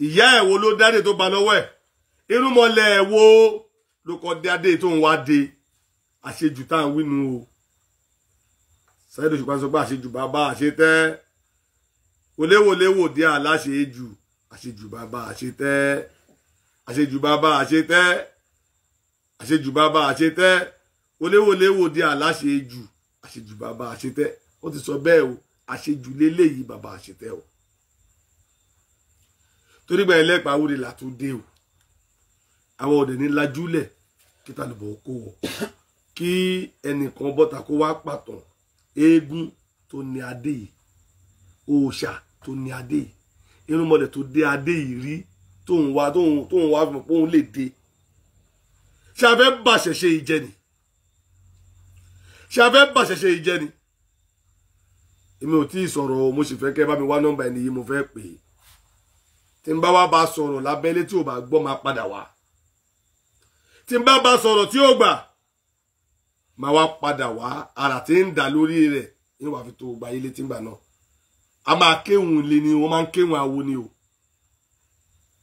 Ìyá ẹ̀ wo ló dádé tó ba lọ́wọ́ ẹ̀? Irúnmọlẹ̀ ẹ̀ wo ló kọ́ dádé tó ń wá dé? Àṣejù tá à ń wínú o. Saheed Òṣùpá sọ pé àṣejù bàbá àṣetẹ́, wòléwòléwò dé aláṣejù, àṣejù bàbá àṣetẹ́, àṣejù bàbá àṣetẹ́, àṣejù bàbá àṣetẹ́, wòléwòléwò dé aláṣejù, àṣejù bàbá àṣetẹ́. Ó ti sọ bẹ́ẹ̀ o, àṣejù léléyìí bàbá àṣetẹ́ o. Torí gbà ẹlẹ́pàá wúre làtúndé o. Àwọn ọ̀dẹ̀ ní lajúlẹ̀ kí tàlùbọ̀ kó wọ̀, kí ẹnìkan bọ́ta kó wá pàtàn eégún tó ní adé yìí, òòṣà tó ní adé yìí, irúnmọlẹ̀ tó dé adé yìí rí tóun wá fún pé òun lè dé. Ṣé a fẹ́ bàṣẹ̀ṣe ìjẹ ni? Ṣé a fẹ́ bàṣẹ̀ṣe ìjẹ ni? Èmi ò tí ì sọ̀rọ̀, mo sì fẹ́ kẹ́ bá mi wá nọ́mbà ẹni yìí, mo fẹ́ pè é. Tí n bá wá bá sọ̀rọ̀ lábẹ́lé tí ò bá gbọ́ máa padà wá. Tí n bá sọ̀rọ̀ tí ò gbà máa wá padà wá, ara tí ń dà lórí rẹ̀ ní wàá fi tó gba ilé tí ń gbà náà. A máa kéwùn lé ni, wọ́n máa ń kéwùn awo ni o.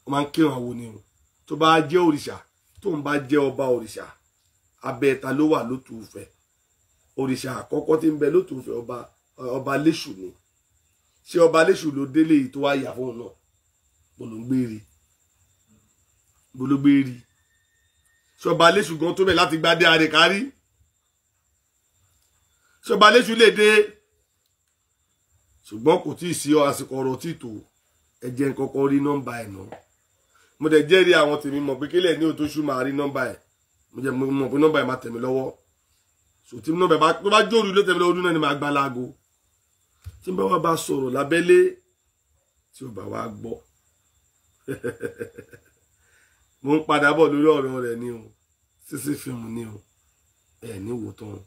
Wọ́n máa ń kéwùn awo ni o. Tó bá jẹ́ òrìṣà, tó ń bá jẹ́ ọba òrìṣà, abẹ́ ta ló wà lótùúfẹ́. Òrìṣà àkọ́kọ́ tí ń bẹ lótùúfẹ́ ọba léṣù ni. Ṣé ọba léṣù ló délé yìí tó wá yà fún náà? Bó ló gbé rí? Bó ló gbé rí? Ṣé ọba léṣù gan tó bẹ̀ láti gbádé àrè kárí? Ṣé ọba léṣù lè dé? Ṣùgbọ́n kò tí ì sí àsìkò ọ̀rọ̀ tí tó, ẹ jẹ́ n kọ́kọ́ rí nọ́mbà ẹ̀ náà. Mo dẹ̀ jẹ́rìí àwọn tèmi mọ̀ pé kílẹ̀ ní òtóṣù máa rí nọ́mbà ẹ̀. Mo mọ̀ pé nọ́mbà ẹ̀ máa tẹ̀mí lọ́wọ́. So tí nọ́mbà ẹ̀ bá jóòrù ló tẹ̀mí lọ́wọ́ náà ni máa gbá láago. Tí n bá wá bá sọ̀rọ̀ lábẹ́lé tí ò bá wá gbọ́. Mo ń padà bọ̀ lórí ọ̀rọ̀ rẹ̀ ni o. Sísí fíìmù ni o. Ẹ̀ ní wò tán.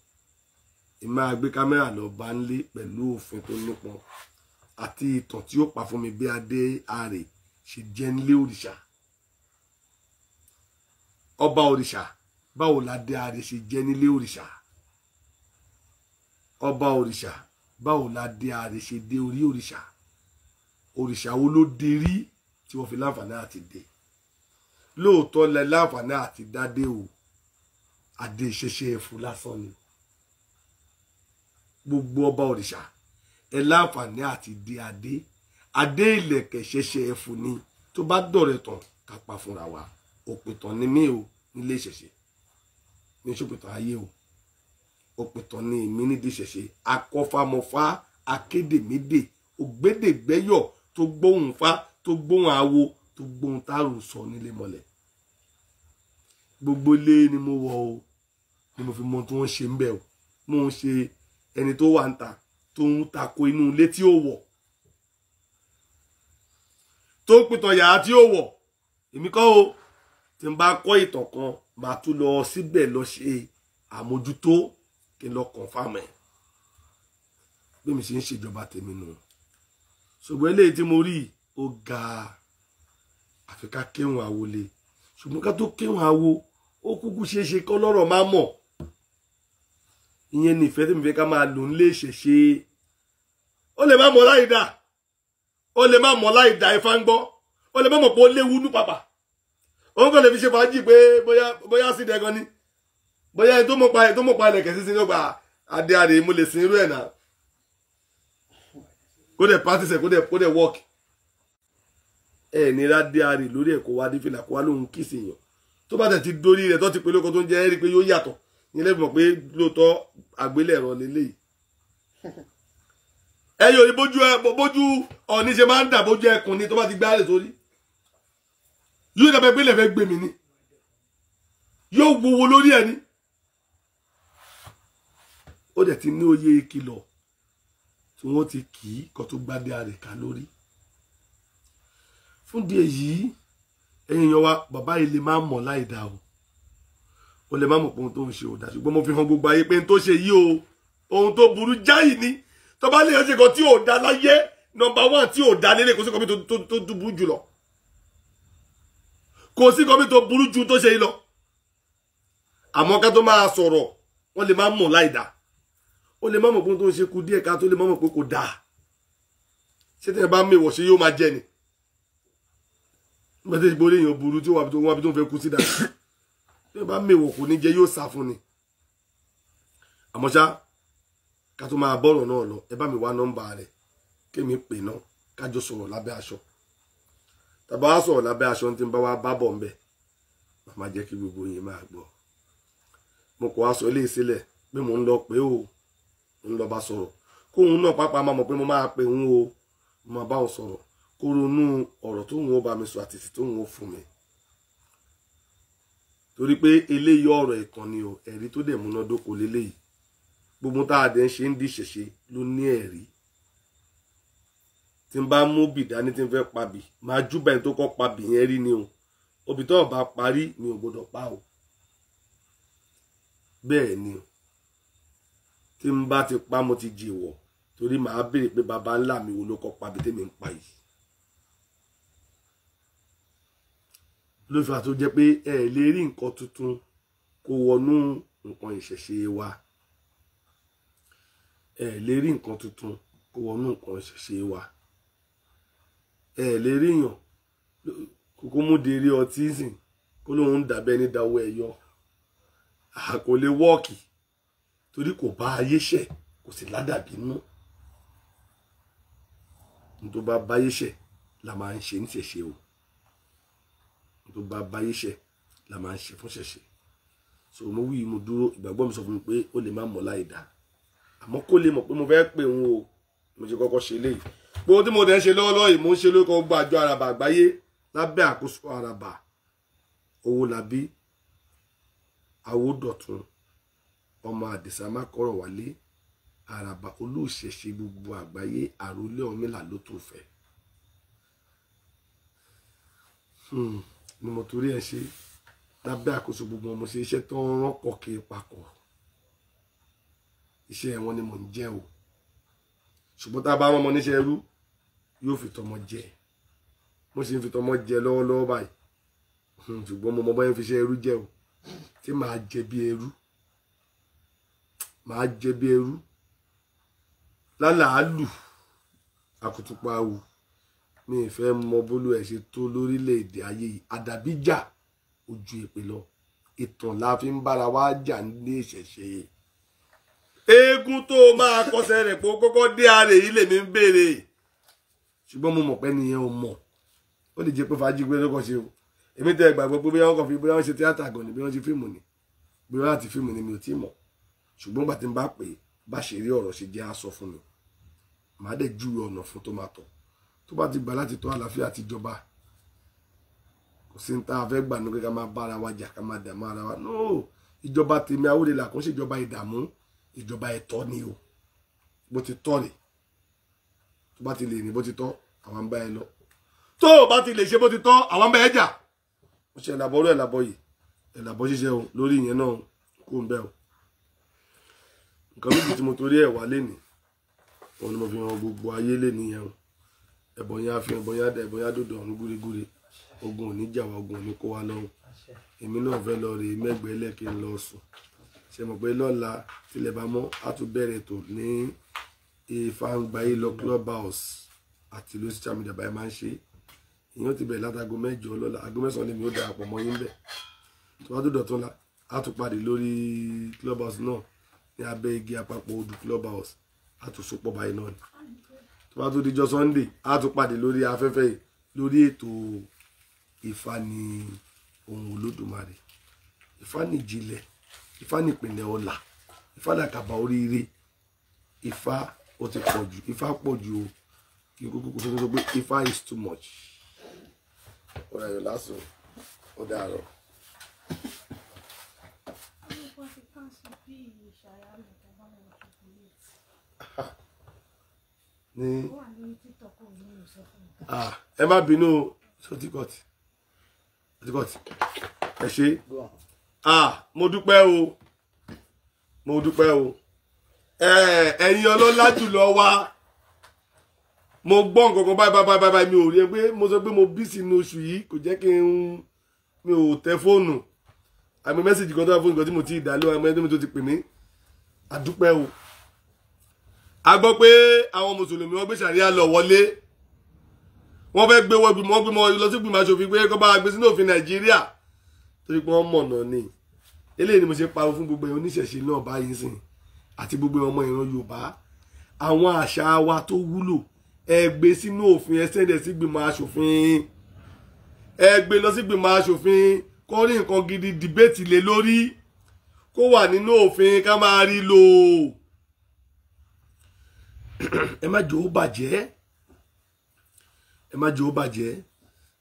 Ìmáa gbé kámẹ́rà lọ bá ń lé pẹ̀lú òfin tó nípọn àti ìtàn tí ó pa fún mi bí adé àrè ṣe jẹ́ nílé òrìṣà. Ọba òrìṣà, báwo ládé àrè ṣe jẹ́ nílé òrìṣà? Ọba òrìṣà, báwo ládé àrè ṣe dé orí òrìṣà? Òrìṣà wo ló dé rí tí wọ́n fi láǹfààní àti dé? Lóòótọ́ lẹ láǹfààní àti dádé o, adé ìṣẹ̀ṣe ẹ̀fù lásán ni. Gbogbo ọba òrìṣà ẹ láǹfààní àti dé adé ìlẹ̀kẹ̀ ṣẹ̀ṣẹ̀ ẹ̀fù ni. Tó bá dọ̀rẹ̀ tán ká pa fúnra wa. Òpìtàn ni mí o nílé ìṣẹ̀ṣe, ní ṣòpìtàn ayé o. Òpìtàn ni èmi nídìí ìṣẹ̀ṣe. Akọfamọfá, akédèmédè, ògbédègbẹ́yọ̀ tó gbóhùn fá, tó gbóhùn awo, tó gbóhùn tárò sọ nílé mọ́lẹ̀. Gbogbo ilé ni mo wọ̀ o, ni mo fi mọ tí wọ́n ṣe ń bẹ̀ o. Mo ń ṣe ẹni tó wà ń ta tó ń tako inú ilé tí ó wọ̀, tó ń pìtàn yàrá tí ó wọ̀. Èmi kọ́ o. Tí n bá kọ́ ìtàn kan máa tún lọ síbẹ̀ lọ ṣe àmójútó kí n lọ confirm ẹ̀ bí mi ṣe ń ṣèjọba tèmi nù. Ṣùgbọ́n eléyìí tí mo rí ó ga, àfi ká kéwòn awo le. Ṣùgbọ́n ká tó kéwòn awo ó kúkú ṣeé ṣe kọ́ lọ́rọ̀ máa mọ̀. Ìyẹn ni ìfẹ́ tí mi fẹ́ ká máa lò ń lé ṣẹ̀ṣe. Ó lè má mọ̀ láì dá, ó lè má mọ̀ láì dá Ifá ń gbọ́, ó lè má mọ̀ pé ó léwu ní pàpà. Òun kò lè fi ṣe fàájì pé bóyá sí dẹ́gan ni, bóyá ẹni tó mọ̀ pa ẹlẹ́kẹ̀ sí sínú ọgbà adé àrè mo lè sin irú ẹ̀ náà. Kó dẹ̀ practice ẹ̀ kó dẹ̀ work. Ẹ̀ ní adé àrè lórí ẹ̀ kó wá dé fìlà kó wá lóhun kí sí èèyàn. Tó bá tẹ̀ ti dórí rẹ̀ tó ti pé lóko tó ń jẹ́ ẹ́ rí pé yóò yàtọ̀. Ní ilé ìmọ̀ pé lóòótọ́ àgbélẹ̀rọ lélẹ́yìí. Ẹ yóò rí bójú ọ̀ní ṣe máa ń dà bójú ẹkùn ni tó bá ti gbá rẹ̀ sórí. Yóò dàbẹ̀ pé lẹ́fẹ̀ẹ́ gbé mi ni. Yóò wúwo lórí ẹni. Ó dẹ̀ ti ní oyè ìkìlọ̀ tí wọ́n ti kì í kó tó gbádé àrèká lórí. Fún díẹ̀ yìí, ẹ̀yin yan wa bàbá yìí lè máa mọ̀ láì dá o. Ó lè má mọ̀ pé ohun tó ń ṣe ò dá, ṣùgbọ́n mo fi hàn gbogbo ayé pé ohun tó ṣe yìí o, ohun tó burú jáì ni. Tó bá lè ṣe kan tí ò dá láyé, number 1 tí ò dá nílé kò sí kan tó burú jù lọ. Kò sí kan tó burú jù tó ṣe yìí lọ. Àmọ́ ká tó máa sọ̀rọ̀, wọ́n lè má mọ̀ láì dá. Ó lè má mọ̀ pé ohun tó ń ṣe kù díẹ̀ ká tó lè má mọ̀ pé kò dáa. Ṣé tẹ́ bá mèwọ̀ ṣe yóò máa jẹ ni? Nígbà tí ìgbó lè yàn burú tí wọ́n wá bí tó ń fẹ́ kú sí dáa. Bí bá mèwọ̀ kò ní jẹ yóò sá fún ni. Àmọ́ ṣá ká tó máa bọ́rọ̀ náà lọ, ẹ bá mi wá nọ́mbà rẹ̀ kémi pè náà kájọ sọ̀rọ̀ lábẹ́ aṣọ. Tàbá wá sọ̀rọ̀ lábẹ́ aṣọ tí ń bá wá bá bọ̀ ńbẹ̀, màmá jẹ́ kí gbogbo yín máa gbọ́. Mo kò wá sọ eléyìí sílẹ̀ pé mò ń lọ pé o, ń lọ bá sọ̀rọ̀. Kóhun náà pápá máa mọ̀ pé mo máa pè òun o, mo máa bá òun sọ̀rọ̀. Kó ronú ọ̀rọ̀ tó ń bá mi sọ àti tí tó ń fún mi. Torí pé eléyìí ọ̀rọ̀ ìtàn ni o, ẹ̀rí tó dẹ̀ múnádóko léléyìí. gbogbo tá a dẹ̀ ń ṣe ń di ìṣẹ̀ṣe ló ní ẹ̀rí. Tí n bá mú bì dání tí n fẹ́ pa bì máa júbà ẹni tó kọ́ pa bì yẹn rí ni o. Obì tó bá parí mi ò gbọdọ̀ pa o. Bẹ́ẹ̀ ni o. Tí n bá ti pa mo ti jèwọ̀ torí màá béèrè pé baba ńlá mi wo ló kọ́ pa bì tèmi ń pa yìí. Ló fà tó jẹ́ pé ẹ lè rí nǹkan tuntun kó wọnú nǹkan ìṣẹ̀ṣe wa. Ẹ lè rí nǹkan tuntun kó wọnú nǹkan ìṣẹ̀ṣe wa. Ẹ lè rí yàn kókó mú dèrè ọtí sìn kó lóun dàbẹ́ ní dáwọ́ ẹ̀yọ. Kò lè wọ́ọ̀kì torí kò bá ayé ṣẹ̀ kò sì ládàbí nú. Ní tó bá báyé ṣẹ̀ la máa ń ṣe ní ṣẹ̀ṣe o. Ní tó bá báyé ṣẹ̀ la máa ń ṣe fún ṣẹ̀ṣe. So mo wí mo dúró ìgbàgbọ́ mi sọ fún mi pé ó lè má mọ̀ láì dá. Àmọ́ kó lè mọ̀ pé mo fẹ́ pè òun o. Mo ṣe kọ́kọ́ ṣe léyìí. Gbogbo tí mo dẹ̀ ń ṣe lọ́wọ́lọ́wọ́ yìí mo ń ṣe lórúkọ gbogbo àjọ Àràbà àgbáyé lábẹ́ àkóso Àràbà Owólabí Awódọ̀tun ọmọ Àdìsá Mákọ̀rọ̀wálé Àràbà olùṣẹ̀ṣe gbogbo àgbáyé àrólé Ọ̀rúnmìlà ló tó fẹ́. Ni mo torí ẹ ṣe lábẹ́ àkóso gbogbo ọmọ ṣe iṣẹ́ tó ń rán kọ̀kẹ́ papọ̀. Iṣẹ́ wọn ni mò ń jẹ́ o. Ṣùgbọ́n tá a bá wọn mọ níṣẹ́ ẹrú yóò fi tọmọ jẹ. Mo sì ń fi tọmọ jẹ lọ́wọ́lọ́wọ́ báyìí. Ṣùgbọ́n mo mọ bọ́yẹn fi iṣẹ́ ẹrú jẹ o. Tí màá jẹ bí ẹrú. Màá jẹ bí ẹrú. Lálàálù àkùtùpá awù. Mi ì fẹ́ mọ bólú ẹ̀ ṣe tó lórílẹ̀-èdè ayé yìí. Àdàbíjà ojú èpè lọ. Ìtàn la fi ń bára wa jà ní ìṣẹ̀ṣe. Eégún tó máa kọsẹ̀ rẹ̀ pé ó kọ́kọ́ dé ààrẹ yìí lèmi ń béèrè. Ṣùgbọ́n mo mọ̀ pé nìyẹn ò mọ̀. Ó lè jẹ́ pé fàájì gbé ló kàn ṣe o. Èmi tẹ́ gbàgbọ́ pé bí wọ́n kàn fi bí wọ́n ṣe tíátà gan ni bí wọ́n ṣe fíìmù ni. Bí wọ́n láti fíìmù ni mi ò tí mọ̀. Ṣùgbọ́n gbà tí n bá pè é bá ṣe rí ọ̀rọ̀ ṣe jẹ́ aṣọ fún mi. Màá dẹ̀ júwe ọ̀nà fún tó máa tọ̀. Tó bá ti gbà láti tọ́ àlàáfíà àti ìjọba. Kò sí ní tá a fẹ́ gbà ní pé ká máa bára wa jà ká máa dààmú ara wa. No, ìjọba tèmi Awódèlà kò ń ṣe ìjọba ìdààmú. Ìjọba ẹ̀tọ́ ni o. Bó ti tọ́ rè. Tó bá ti lè ní bó ti tọ́ àwọn ń bá ẹ lọ. Tó bá ti lè ṣe bó ti tọ́ àwọn ń bá ẹ jà. Mo ṣe ẹ̀làbọ̀ ọ̀rọ̀ ẹ̀làbọ̀ yìí. Ẹ̀làbọ̀ ṣiṣẹ́ o lórí ìyẹn náà kó ń bẹ́ o. Nǹkan méjì tí mo torí ẹ̀ wá lénìí. Òun ni mo fi hàn gbogbo ayé lénìí yẹn o. Ẹ̀bọ̀n yẹn á fi ẹ̀bọ̀n yẹn á dẹ̀ ẹ̀bọ̀n yẹn á dòdò ọ̀run gúrégúré. Ogun ò ní jà wá ogun ò ní kó wa lọ́rùn. Èmi náà fẹ́ lọ rè mẹ́gbẹ̀ẹ́ lẹ́kì ń lọ sùn. Ṣé mọ̀ pé lọ́la tilẹ̀ bá mọ́ á tún bẹ̀rẹ̀ tó ní Ìfàǹgbáyé lọ Clubhouse àti lórí social media báyìí máa ń ṣe. Ìyẹn ti bẹ̀rẹ̀ látago 8 lọ́la. Aago 9 lèmi ó darapọ̀ mọ́ yín bẹ̀. Tó bá tó dọ̀tún la á tún pàdé lórí Clubhouse náà ní abẹ́ igi àpapọ̀ odù Clubhouse á tún sopọ̀ báyìí náà ni. Tó bá tó dijọ́ Sunday á tún pàdé lórí afẹ́fẹ́ yìí lórí ètò Ifá ni ohun Olódùmarè. Ifá ni ìjìnlẹ̀. Ifá ni ìpìlẹ̀ ọlá. Ifá ni àkàbà oríire. Ifá ó ti pọ̀ jù. Ifá pọ̀ jù o. Kí n kúkú sọ pé Ifá is too much. Ó dà yọ lásán. Ó dàárọ̀. Ní ẹ má bínú so tíkọ̀tì. Ẹ ṣé. Mo dúpẹ́ o. Mo dúpẹ́ o. Ẹ̀yin ọlọ́lá jùlọ wá. Mo gbọ́ nǹkan báyìí mi ò rí pé mo sọ pé mo bí sínú oṣù yìí kò jẹ́ kí mi ò tẹ fóònù. Àmì mẹ́sàgì kan tó wà fún nǹkan tí mo ti dá lóhùn àmì ẹni tó ti pè mí. A dúpẹ́ o. A gbọ́ pé àwọn mùsùlùmí wọ́n gbé ṣàríà lọ wọlé. Wọ́n fẹ́ gbé wọ́n lọ sí gbìmọ̀ aṣòfin pé kó bá gbé sínú òfin Nàìjíríà. Torí pé wọ́n mọ̀nà ni. Eléyìí ni mo ṣe pariwo fún gbogbo oníṣẹ̀ṣe náà báyìí sìn àti gbogbo ọmọ ìran Yorùbá. Àwọn àṣà wa tó wúlò ẹ gbé sínú òfin ẹ sẹ́ndẹ̀ sí gbìmọ̀ aṣòfin. Ẹ gbé lọ sí gbìmọ̀ aṣòfin kó rí nǹkan gidi dìbéètì lé lórí kó wà nínú òfin ká máa rí lò. Ẹ má jẹ́ ó bàjẹ́. Ẹ má jẹ́ ó bàjẹ́.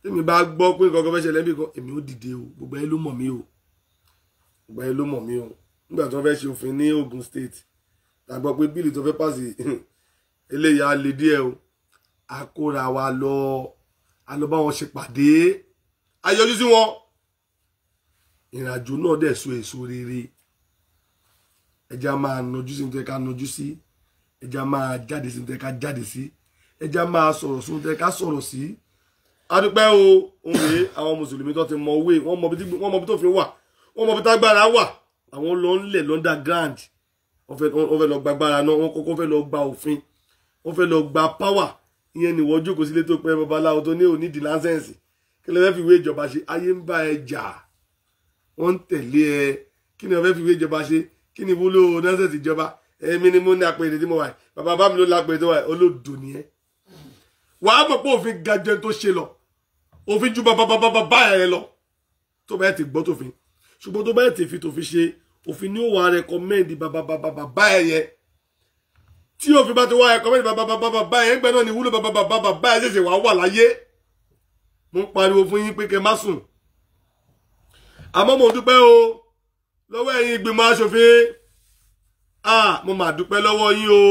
Tèmi bá gbọ́ pé nǹkan kan fẹ́ ṣẹlẹ̀ bí kan èmi ó dìde o. Gbogbo ẹ ló mọ̀ mí o. Gbogbo ẹ ló mọ̀ mí o. Nígbà tí wọ́n fẹ́ ṣe òfin ní Ogun State tàgbọ́ pé bíìlì tó fẹ́ pàṣẹ eléyìí á le díẹ̀ o akóra wa lọ bá wọn ṣe pàdé ayọjú sí wọn ìrìnàjò náà dẹ̀ so èso rere ẹja máa nojú sí nítorí ká nojú sí ẹja máa jáde sí nítorí ká jáde sí ẹja máa sọ̀rọ̀ sí nítorí ká sọ̀rọ̀ sí adúpẹ́ o òun rèé àwọn mùsùlùmí tó ti mọ owó wọ́n mọ bí tó fi wà wọ́n mọ bí tágbára wà àwọn lọ ń lẹ̀ underground wọ́n fẹ́ lọ gba agbára náà wọ́n kọ́kọ́ fẹ́ lọ gba òfin wọ́n fẹ́ lọ gba power ìyẹn ni wọ́n jókòó sílé tó pẹ́ babaláwo tó ní onídìí láńsẹ̀nsì kí ló fẹ́ fi ìwé ìjọba ṣe ayé ń bá ẹ jà wọ́n ń tẹ̀lé ẹ kí ni wọ́n fẹ́ fi ìwé ìjọba ṣe kí ni ìwúlò láńsẹ̀nsì ìjọba èmi ni mo ní apẹ̀rẹ̀ tí mo wà bàbá bá mi ló lápẹ̀rẹ̀ tó wà olódò nìyẹn wàá mọ̀ pé òfin ga jẹun tó ṣe lọ òfin ju bàbá ẹ lọ tó bá ti gbọ́ tòfin ṣùgbọ́n tó bá ti fi tòfin ṣe òfin ni ó wà rẹkọmẹ́ndì bàbá ẹ yẹn tí òfin bá ti wá rẹkọmẹ́ndì bàbá ẹ gbẹ́ náà ni wúlò bàbá ẹ ṣẹ̀ṣẹ̀ wàá wà láyé mo ń pariwo fún yín pé kẹ́ má sùn àmọ́ mo dúpẹ́ o lọ́wọ́ ẹ̀yin ìgbìmọ̀ aṣòfin mo mà dúpẹ́ lọ́wọ́ yín o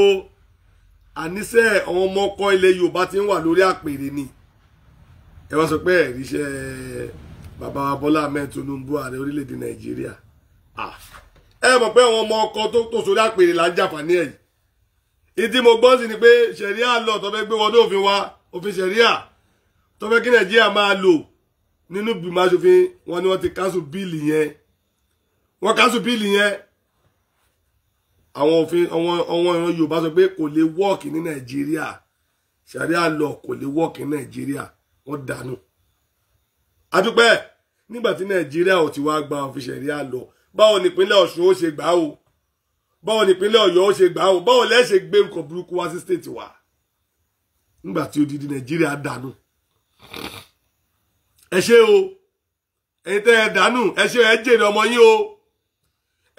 àníṣe àwọn ọmọ ọkọ ilẹ̀ Yorùbá ti ń wà lórí àpèrè ni ẹ wá sọ pé ẹ̀ríṣẹ́ bàbá Bọ́lá Ahmed Tinubu ààrẹ orílẹ̀-èdè Nàìjíríà ẹ mọ̀ pé àwọn ọmọ ọkọ tó sórí àpèrè là ń jàǹfààní ẹ̀ yìí ìdí mo gbọ́ sí ni pé ṣẹ̀ríà lọ tó fẹ́ gbé wọnú òfin wa òfin ṣẹ̀ríà tó fẹ́ kí Nàìjíríà máa lò nínú ìgbìmọ̀ aṣòfin wọn ni wọ́n ti káńsù bíìlì yẹn wọ́n káńsù bíìlì yẹn àwọn òfin àwọn ìran Yorùbá sọ pé kò lè wọ́ọ̀kì ní Nàìjíríà ṣẹ̀ríà lọ kò lè wọ́ọ̀kì ní Nàìjíríà wọ́n dànù adúpẹ́ nígbà tí Nàìjíríà ò ti wá gba òfin ṣẹ̀ríà lọ báwo nípínlẹ̀ Ọ̀ṣun ó ṣe gbà o báwo nípínlẹ̀ Ọ̀yọ́ ó ṣe gbà o báwo lẹ ṣe gbé nǹkan burúkú wá sí state wa nígbà tí odidi Nàìjíríà dànù ẹ ṣé o ẹ̀yin tẹ́ ẹ dànù ẹ ṣé ẹ jèrè ọmọ yín o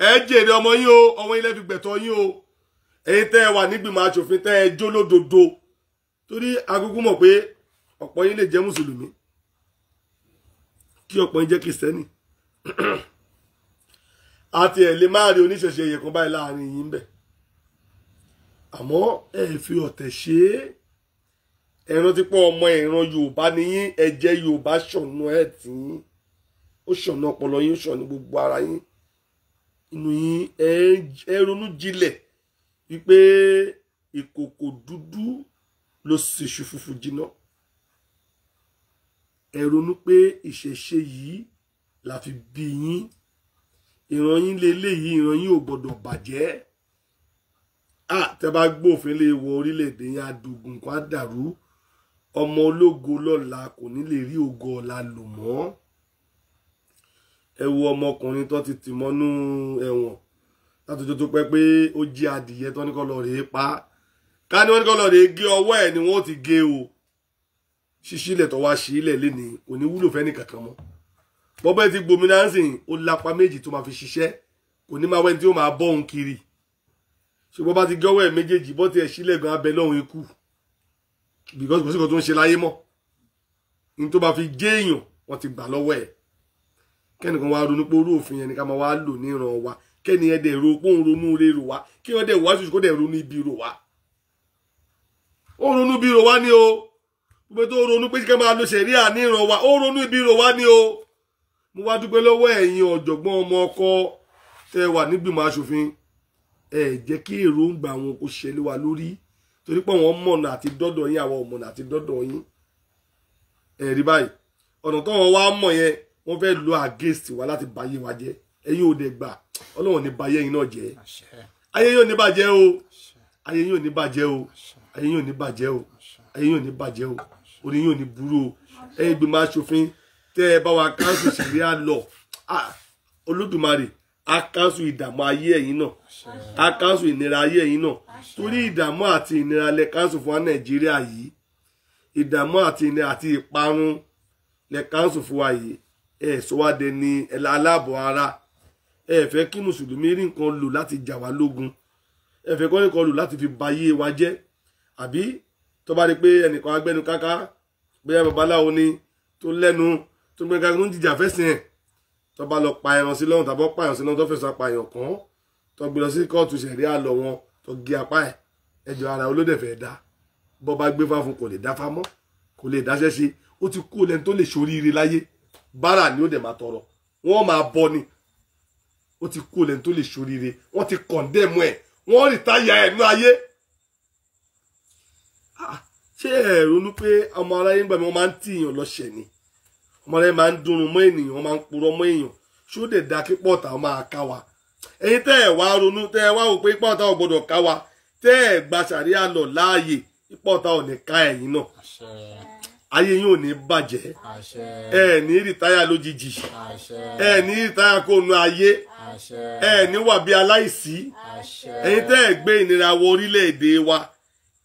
ẹ jèrè ọmọ yín o ọmọ ilé fi gbẹ̀tọ́ yín o ẹ̀yin tẹ́ ẹ wà nígbìmọ̀ aṣòfin tẹ́ ẹ jó lódodo torí agogo mọ̀ pé ọ̀pọ̀ yín lè jẹ́ mùsùlùmí kí ọ̀pọ̀ yín jẹ́ kìrìsìtẹ́nì àti ẹ̀ lè máa rí oníṣẹ̀ṣe ẹ̀yẹ kan báyìí láàrin yín bẹ̀ àmọ́ ẹ fi ọ̀tẹ̀ ṣe é ẹran tí pọ̀ ọmọ ìran Yorùbá ni yín ẹ̀jẹ̀ Yorùbá ṣọ̀nà ẹ̀ tí yín ó ṣọ̀nà ọpọlọ yín ó ṣọ̀nà gbogbo ara yín inú yín ẹ ronú jinlẹ̀ wípé ìkòkò dúdú ló ṣèṣù funfun jiná ẹ ronú pé ìṣẹ̀ṣe yìí la fi bí yín ìran yín lélẹ́yìí ìran yín ò gbọ́dọ̀ bàjẹ́ tẹ́ bá gbófin lè wọ orílẹ̀-èdè yín adùgùn kan á dàrú ọmọ ológo lọ́la kò ní lè rí ògo ọ̀la lò mọ́ ẹ wo ọmọkùnrin tó ti tì mọ́nú ẹ̀wọ̀n látọjọ́ tó pẹ́ pé ó jí adìyẹ tó ní kó lọ rèé pa ká ní wọ́n ní kó lọ rèé gé ọwọ́ ẹ̀ ni wọ́n ti gé o ṣíṣílẹ̀ tó wá sílẹ̀ lénìí kò ní wúlò fẹ́ni kankan mọ́ bọ́bẹ́ ti gbòmìnà ń sìn ó lápá méjì tó máa fi ṣiṣẹ́ kò ní máa wẹ́ni tí ó máa bọ́ òun kiri ṣùgbọ́n bá ti gọ́wọ́ ẹ̀ méjèèjì bọ́ ti ẹ̀ sílẹ̀ gan abẹ lọ́hùn ikú because kò sí kan tó ń ṣe láyé mọ́ ní tó bá fi gé èèyàn wọ́n ti gbà lọ́wọ́ ẹ̀ kẹ́nìkan wá ronú pé orú òfin yẹn ni ká máa wá lò ní ìran wa kẹ́ni ẹ̀ dẹ̀ ro pé òun ronú rè rò wá kí wọ́n dẹ̀ wá ṣùṣù kó dẹ̀ ronú ibi rò wá ó ronú ibi rò wá ní o gbogbo tó ronú pé kí ká máa lo ṣẹ̀ríà ní ìran wa ó ronú ibi rò wá ní o mo wá dúpẹ́ lọ́wọ́ ẹ̀yin ọ̀jọ̀gbọ́n ọmọ ọkọ tẹ́ wà nígbìmọ̀ aṣòfin ẹ jẹ́ kí èròǹgbà wọn kó ṣẹlẹ̀ wá lórí torí pé wọ́n mọ̀nà àti dọ́dọ̀ yín àwọn ọmọnà àti dọ́dọ̀ yín ẹ̀rí báyìí ọ̀nà tó wọn wá mọ̀ yẹn wọ́n fẹ́ lo against wa láti báyé wa jẹ́ ẹ̀yin ò dẹ̀ gbà ọlọ́wọ̀n ní báyé yín náà jẹ́ ayé yín ò ní bàjẹ́ o ayé yín ò ní bàjẹ́ o ayé yín ò ní bàjẹ́ o ayé yín ò ní bàjẹ́ o orí yín ò ní burú o ẹ̀yin ìgbìmọ̀ aṣòfin tẹ́ ẹ bá wa káńsù ṣẹ̀ríà lọ Olódùmarè a káńsù ìdààmú ayé ẹ̀yin náà a káńsù ìnira ayé ẹ̀yin náà torí ìdààmú àti ìnira lẹ káńsù fún wa Nàìjíríà yìí ìdààmú àti ìnira àti ìparun lẹ káńsù fún wa yìí ẹ sọwádẹ ní aláàbọ̀ ara ẹ fẹ́ kí mùsùlùmí rí nǹkan lò láti jà wá lógun ẹ fẹ́ kọ́ nǹkan lò láti fi ba ayé wa jẹ́ àbí tó bá rí pé ẹnìkan agbẹ́nu káká bóyá babaláwo ni tó lẹ́nu tó gbé ká ń jìjà fẹ́sìn ẹ̀ tó bá lọ pa ẹran sí lọ́rùn tàbí pa ẹran sí lọ́rùn tó fẹ̀sùn apààyàn kan tó gbé lọ sí kóòtù ṣẹ̀ríà lọ wọn tó gé apá ẹ̀ ẹjọ́ ara olódẹ̀fẹ̀ dá bọ́ bá gbé fá fún kò lè dá fá mọ́ kò lè dáṣẹ́ ṣe ó ti kú lẹ́ni tó lè ṣoríire láyé bára ni ó dẹ̀ máa tọrọ wọ́n máa bọ ni ó ti kú lẹ́ni tó lè ṣoríire wọ́n ti kọ̀ndẹ́mù ẹ̀ wọ́n rí táyà ẹ̀ nú ayé. ṣé ẹ ronú pé ọmọ aráyé ń gbà mí wọ́n máa ń tì èèyàn lọ́ṣẹ̀ ni ọmọ aráyé máa ń dùnnú mọ́ ènìyàn wọ́n máa ń purọ́ mọ́ èèyàn ṣó dẹ̀ da kí pọ̀tà máa ká wa ẹ̀yin tẹ́ ẹ̀ wá ronú tẹ́ ẹ wá wò pé pọ̀tà ò gbọ́dọ̀ ká wa tẹ́ ẹ̀ gba ṣàríà lọ láàyè pọ̀tà ò ní ká ẹ̀yin náà ayé yín ò ní bàjẹ́ ẹ ní rìtáyà lójijì ẹ ní rìtáyà kó nu ayé ẹ ní wà bí aláìsí ẹ̀yin tẹ́ ẹ̀ gbé ìnira wọ orílẹ̀-èdè wa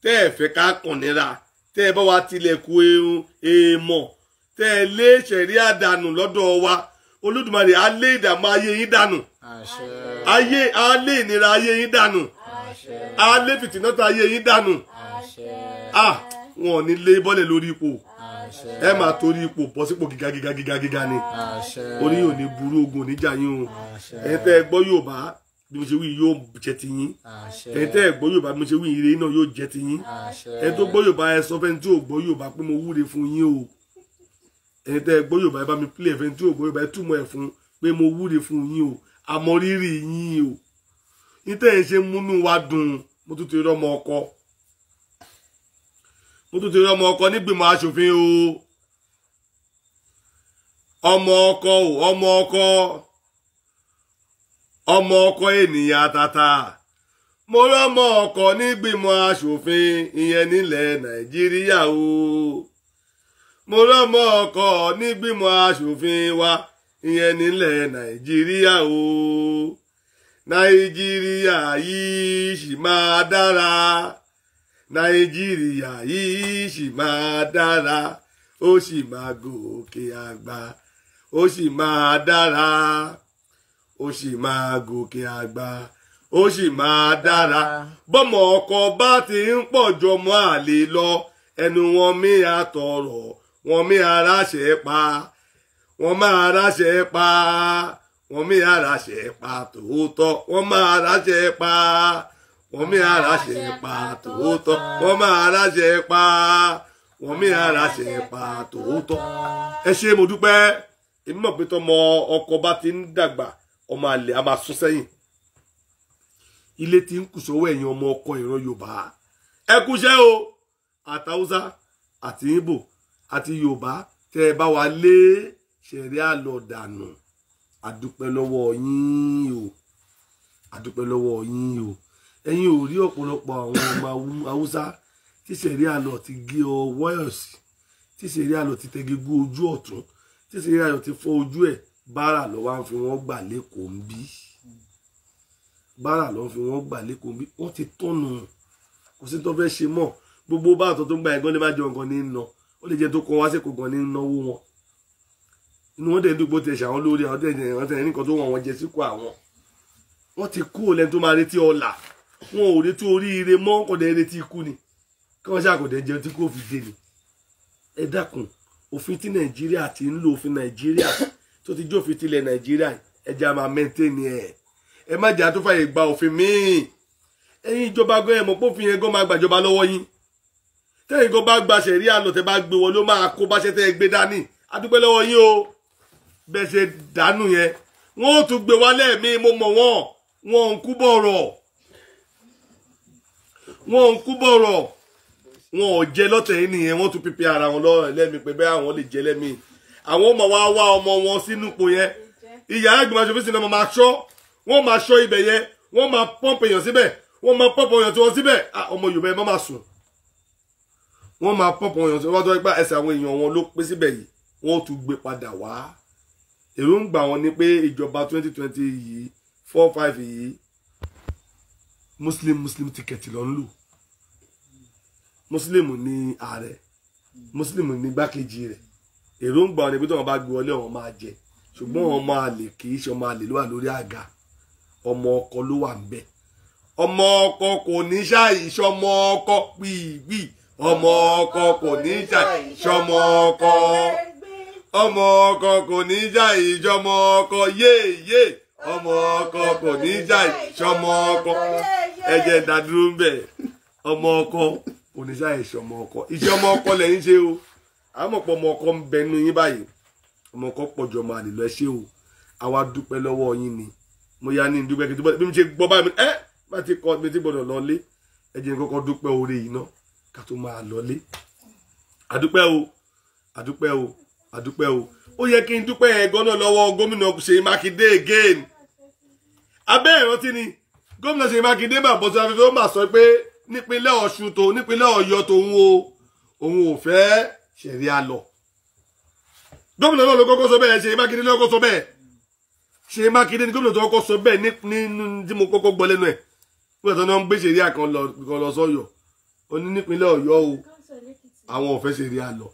tẹ́ ẹ̀ fẹ́ ká kàn nira tẹ́ ẹ bá wa tilẹ̀kùn èèmọ̀ tẹ́ ẹ lé ṣẹ̀ríà dànù lọ́dọ̀ wa Olódùmarè á lé ìdààmú ayé yín dànù á lé ìnira ayé yín dànù á lé fìtínátà ayé yín dànù wọn ò ní lé bọ́lẹ̀ lórí ipò ẹ máa torí ipò bọ́ sípò gíga ni orí yóò ní burú ogun oníjà yín o ẹ̀yin tẹ́ ẹ gbọ́ Yorùbá bí mo ṣe wí yóò jẹ́ ti yín ẹ̀yin tẹ́ ẹ gbọ́ Yorùbá bí mo ṣe wí ire náà yóò jẹ́ ti yín ẹ̀yin tó gbọ́ Yorùbá ẹ sọ fẹ́ni tí ò gbọ́ Yorùbá pé mo wúre fún yín o ẹ̀yin tẹ́ ẹ gbọ́ Yorùbá ẹ bá mi pílẹ̀ fẹ́ni tí ò gbọ́ Yorùbá ẹ túmọ̀ ẹ̀ fún pé mo wúre fún yín o àmọ́ rírì yín o ní tẹ́ ẹ ṣe múnú wa dùn mo tún ti rí ọmọ ọkọ nígbìmọ̀ aṣòfin o ọmọ ọkọ ènìyàn àtàtà mo rọ́mọ ọkọ nígbìmọ̀ aṣòfin ìyẹn nílẹ̀ Nàìjíríà o mo rọ́mọ ọkọ nígbìmọ̀ aṣòfin wa ìyẹn nílẹ̀ Nàìjíríà o Nàìjíríà yìí sì máa dára Nàìjíríà yìí sì máa dára ó sì máa gòkè àgbà ó sì máa dára ó sì máa gòkè àgbà ó sì máa dára bọ́mọ ọkọ bá ti ń pọ̀ jọmọ àlè lọ ẹnu wọn mi àtọ̀rọ̀ wọn mi aráṣẹ pa wọn máa ráṣẹ pa wọn mi aráṣẹ pa tòótọ́ wọn máa ráṣẹ pa wọn mi aráṣẹ pa tòótọ́ wọn máa ráṣẹ pa wọn mi aráṣẹ pa tòótọ́. ẹ ṣé mo dúpẹ́ èmi mọ̀ pé tọmọ ọkọ bá ti ń dàgbà ọmọ àlè a máa sún sẹ́yìn ilé tí ń kù sọ́wọ́ ẹ̀yin ọmọ ọkọ ìran Yorùbá ẹ kúṣẹ́ o àtàwùsá àti Ìgbò àti Yorùbá tẹ́ ẹ bá wa lé ṣẹ̀ríà lọ dànù àdúpẹ́ lọ́wọ́ yín o àdúpẹ́ lọ́wọ́ yín o ẹ̀yin ò rí ọ̀pọ̀lọpọ̀ àwọn ọmọ Haúsá tí ṣẹ̀ríà lọ ti gé ọwọ́ ẹ̀sì tí ṣẹ̀ríà lọ ti tẹgẹgú ojú ọ̀tún tí ṣẹ̀ríà lọ ti fọ́ ojú ẹ̀ báárà lọ wá ń fi wọ́n gbà lẹ́kọ̀ọ́ ń bí báárà lọ fi wọ́n gbà lẹ́kọ̀ọ́ ń bí wọ́n ti tọ́nu kò sí tó fẹ́ ṣe mọ́ gbogbo báàtọ̀ tó ń gba ẹ̀gbọ́n lè má jọ nǹkan ní ná ó lè jẹ́ tó kọ́ wá sí kò gan ní náwó wọn inú wọn dẹ̀ dúpọ̀ tẹ̀ ṣàwọn lórí àwọn tẹ̀ nǹkan tó wọ́n jẹ síkú àwọn wọ́n ti kú òlẹ́ni tó máa retí ọlà wọn ò retí oríire mọ́ kọ̀dẹ̀ retí ikú ni kí wọ́n ṣàkọ̀dẹ̀ jẹun tí kò fi dé ni ẹ dákun òfin tí Nàìjíríà ti ń lo òfin Nàìjíríà tó ti jófin tilẹ̀ Nàìjíríà ẹja máa mẹ́ntẹ́ni ẹ má jà tó fàyè gba òfin míì ẹ̀yin ìjọba gan ẹ̀ mọ̀ pé òfin yẹn gan máa gbàjọba lọ́wọ́ yín tẹ́yìn gan bá gba ṣẹ̀ríà lọ tẹ́ bá gbé wọn ló máa kó báṣẹ́ tẹ́ gbé dání adúpẹ́ lọ́wọ́ yín o bẹ́ẹ̀ ṣe dànù yẹn wọ́n ó tún gbé wá lẹ́ẹ̀mí mo mọ̀ wọ́n ń kú bọ̀rọ̀ wọn ò jẹ lọ́tẹ̀ yìí nìyẹn wọ́n tún pípẹ́ ara wọn lọ́rọ̀ lẹ́mí pé bẹ́ẹ̀ àwọn lè jẹ lẹ́mí àwọn ọmọ wa wá ọmọ wọn sínú ipò yẹn ìyá ìgbìmọ̀ aṣòfin sinimá máa ṣọ́ wọ́n máa ṣọ́ ibẹ̀ yẹn wọ́n máa pọ́ǹpù èèyàn síbẹ̀ wọ́n máa pọ́ǹpù èèyàn tí wọ́n síbẹ̀ ọmọ Yorùbá ẹ̀ máa sùn wọ́n máa pọ́ǹpù èèyàn tí wọ́n tó gbá ẹsẹ̀ àwọn èèyàn wọn ló pé síbẹ̀ yìí wọ́n tún gbé padà wá èròǹgbà wọn ni pé ìjọba 2020 yìí 4-5 yìí muslim ticket ló ń lò muslim ní ààrẹ muslim ní gbákejì rẹ̀ èròǹgbà wọn ni pé tí wọ́n bá gbé wọlé wọn máa jẹ ṣùgbọ́n ọmọ àlè kì í ṣe ọmọ àlè ló wà lórí àga ọmọ ọkọ ló wà ń bẹ ọmọ ọkọ kò ní ṣàì ṣọmọ ọkọ pìpì ọmọ ọkọ kò ní ṣàì ṣọmọ ọkọ ọmọ ọkọ kò ní ṣàì ṣọmọ ọkọ yéèyé ọmọ ọkọ kò ní ṣàì ṣọmọ ọkọ ẹ jẹ́ ìdádúró ń bẹ̀ ọmọ ọkọ oníṣà ẹ̀ṣẹ̀ ọmọ ọkọ iṣẹ́ ọmọ ọkọ lẹ́yìn ṣe o àwọn ọ̀pọ̀ ọmọ ọkọ ń bẹnu yín báyìí ọmọ ọkọ pọ̀jù ọmọ àlè lọ ṣe o àwa dúpẹ́ lọ́wọ́ yín ni mo yá ní dúpẹ́ kí n dúpẹ́ bí mo ṣe gbọ́ báyìí bá ti kọ́ mi ti gbọ́dọ̀ lọlé ẹ jẹ́ kọ́kọ́ dúpẹ́ oore yìí ná ká tó máa lọlé àdúpẹ́ o àdúpẹ́ o àdúpẹ́ o ó yẹ kí n dúpẹ́ ẹ̀gọ́nà lọ́wọ́ gómìnà Ṣèyí Mákindé again abẹ́ ìrántí ni gómìnà Ṣèyí Mákindé máa bọ́ sí afẹ́fẹ́ ó máa sọ pé nípínlẹ̀ Ọ̀ṣun tó nípínlẹ̀ Ọ̀yọ́ tó òun ò fẹ́ ṣẹ̀ríà lọ gómìnà náà ló kọ́kọ́ sọ bẹ́ẹ̀ Ṣèyí Mákindé ló kọ́kọ́ sọ bẹ́ẹ̀ Ṣèyí Mákindé ni gómìnà tó kọ́kọ́ sọ bẹ́ẹ̀ nínú tí mo kọ́kọ́ gbọ́ lẹ́nu ẹ̀ gómìnà tó náà ń gbé ṣẹ̀ríà kan lọ sọ́yọ̀ ó ní nípínlẹ̀ Ọ̀yọ́ o àwọn ò fẹ́ ṣẹ̀ríà lọ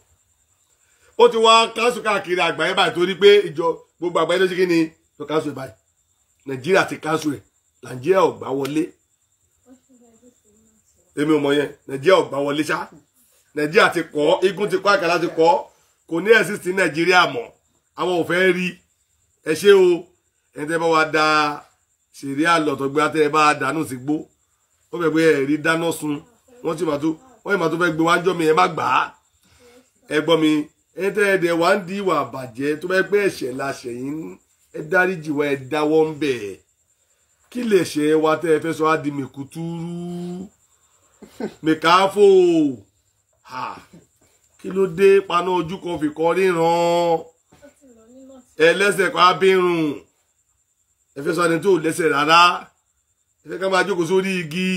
ó ti wá káńsù káàkiri àgbáyé báyìí torí pé ìjọ gbogbo àgbáyé ló ṣe kí ni ló káńsù ẹ̀ báyìí Nàìjíríà ti káńsù ẹ̀ Nàìjíríà ò gbà wọlé èmi ò mọ̀ yẹn Nàìjíríà ò gbà wọlé ṣá Nàìjíríà ti kọ́ igun ti kọ́ àkàlà ti kọ́ kò ní ẹ̀sìn sí Nàìjíríà mọ̀ àwọn ò fẹ́ rí ẹ ṣé o ẹni tẹ́ bá wa da ṣẹ̀ríà lọ tó gbé àtẹ́ bá dànù sí gbó ó fẹ́ pé ẹ̀rí dáná sun wọ́n sì máa tó fẹ́ gbé wájọ́ mi ẹ má gbà á ẹ gbọ́ mi ẹni tẹ́ ẹ̀dẹ̀ wá ń di ìwà àbàjẹ́ tó bá pẹ́ ẹ̀ṣẹ̀ la ṣẹ̀yìn ẹ dáríjì wá ẹ dáwọ́ ń bẹ̀ kí lè ṣe wa tẹ́ ẹ fẹ́ sọ á di mèkútúrú mèkáfò kí ló dé paná ojú kan fi kọ́ ríran ẹlẹ́sẹ̀ kan abirùn ẹ fẹ́ sọ ẹni tó lẹ́sẹ̀ rárá ẹ fẹ́ ká máa jókòó sórí igi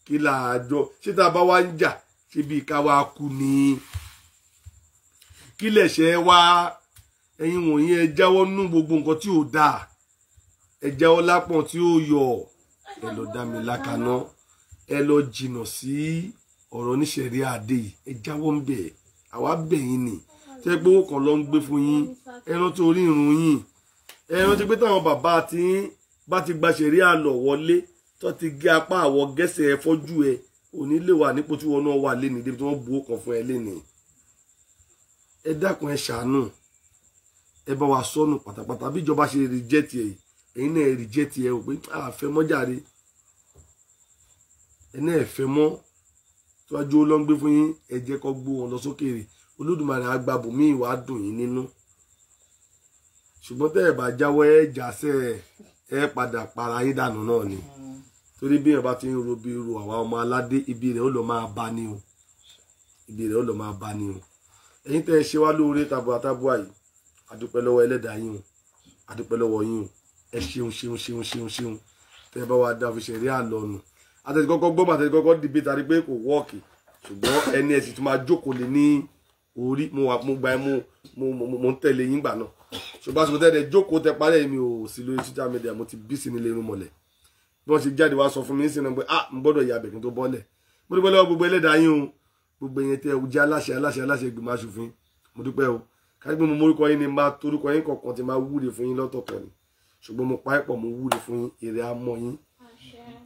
kí làájọ ṣé tá a bá wá ń jà ṣé bí ká wá kú ni kí lè ṣe wá ẹ̀yin wọ̀nyí ẹ jáwọ́ nú gbogbo nǹkan tí ò dáa ẹ jáwọ́ lápọ̀n tí ó yọ ẹ lọ dá mi lákaná ẹ lọ jìnnà sí ọ̀rọ̀ oníṣẹ̀rí àdé yìí ẹ jáwọ́ ń bẹ̀ àwa bẹ̀ yín ni tẹ́ pé owó kan lọ ń gbé fún yín ẹ rántí orí irun yín ẹ rántí pé táwọn bàbá tí bá ti gba ṣẹ̀rí àlọ́ wọlé tó ti gé apá àwọ̀ gẹ́sẹ̀ fọ́jú ẹ òní lè wà nípò tí wọn náà wà lénìí débi tí wọ́n bu ọkàn fún ẹ lénìí ẹ dákun ẹ ṣàánú ẹ bá wa sọnù pátápátá bí ìjọba ṣe rìjẹ́tì ẹ ẹ̀yin náà rìjẹ́tì ẹ ò pé àfẹ́ mọ́ jàre ẹ náà ẹ̀fẹ́ mọ́ tó wájú ó lọ ń gbé fún yín ẹ jẹ́ kó gbó wọn lọ sókèèrè Olódùmarè agbábò míì wàá dùn yín nínú ṣùgbọ́n tẹ́ ẹ bá jáwọ́ ẹ jàsẹ́ ẹ padà para yín dànù náà ni torí bí ẹ bá ti ń ro bí ro àwa ọmọ aládé ibi rẹ̀ ó lọ máa bá ní o ibi rẹ̀ ó lọ máa bá ní o ẹ̀yin tẹ́ ẹ ṣe wá lóore tabua tabua yìí adúpẹ́ lọ́wọ́ ẹlẹ́dàá yín o adúpẹ́ lọ́wọ́ yín o ẹ ṣeun tẹ́ ẹ bá wa dá fi ṣẹ̀rí àlọ́nu àtẹ̀tí kọ́kọ́ gbọ́ àtẹ̀tí kọ́kọ́ dìbí tàbí pé kò wọ́ọ̀kì ṣùgbọ́n ẹni ẹ̀ sì tún máa jókòó lé ní orí mo ń tẹ̀lé yín gbà náà ṣùgbọ́n àsìkò tẹ́lẹ̀ jókòó tẹ parẹ́ mi ò sí lórí social media mo ti bí sí nílé irun mọ̀lẹ̀ bí wọ́n ṣe jáde wá sọ fún mi sínú pé n gbọ́dọ̀ ya bẹ̀kín tó bọ́lẹ̀ mo dúpẹ́ lọ́wọ́ gbogbo ẹlẹ́dàá yín o gbogbo ẹ̀yin tẹ́ ẹ jẹ́ aláṣẹ ìgbìmọ̀ aṣòfin mo dúpẹ́ o kárí pé mo morúkọ yín ni máa torúkọ yín kọ̀ọ̀kan ti máa wúre fún yín lọ́tọ̀ọ̀tọ̀ ni ṣùgbọ́n mo pa ẹ̀pọ̀ mo wúre fún yín èrè amọ̀ yín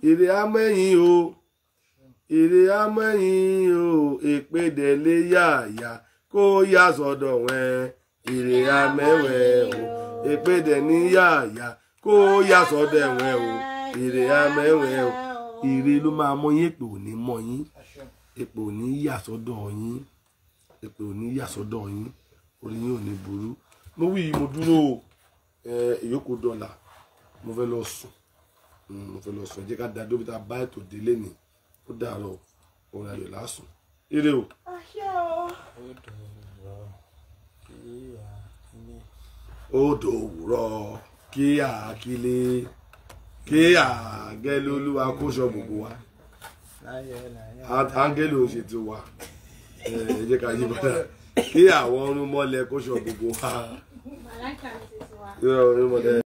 èrè amẹ́yìn o èrè amẹ́yìn o èpè dẹ̀lé yáàyà kó yá sọ́dọ̀ wẹ́n èrè amẹ́wẹ́ o èpè dẹ̀ ní yáàyà kó yá sọ́dọ̀ wẹ́n o èrè amẹ́wẹ́ o èrè ló máa mọ yín èpè ò ní mọ yín èpè ò ní yà sọ́dọ̀ yín èpè ò ní yà sọ́dọ̀ yín orí yín ò ní burú mo wí mo dúró ìyókù dọ́là mo fẹ́ lọ sùn jẹ́ ká da dókítà bá ètò délé ni ó dàárọ̀ orin ayọ̀ lásùn ire o. Odò òwúrọ̀ kí àkílé kí àgẹ́lẹ́ olúwa kó sọ gbogbo wa áńgẹ́lẹ́ ò ṣe ti wà ẹ jẹ́ ká yí padà kí àwọn ọrùn mọ́lẹ̀ kó sọ gbogbo wa.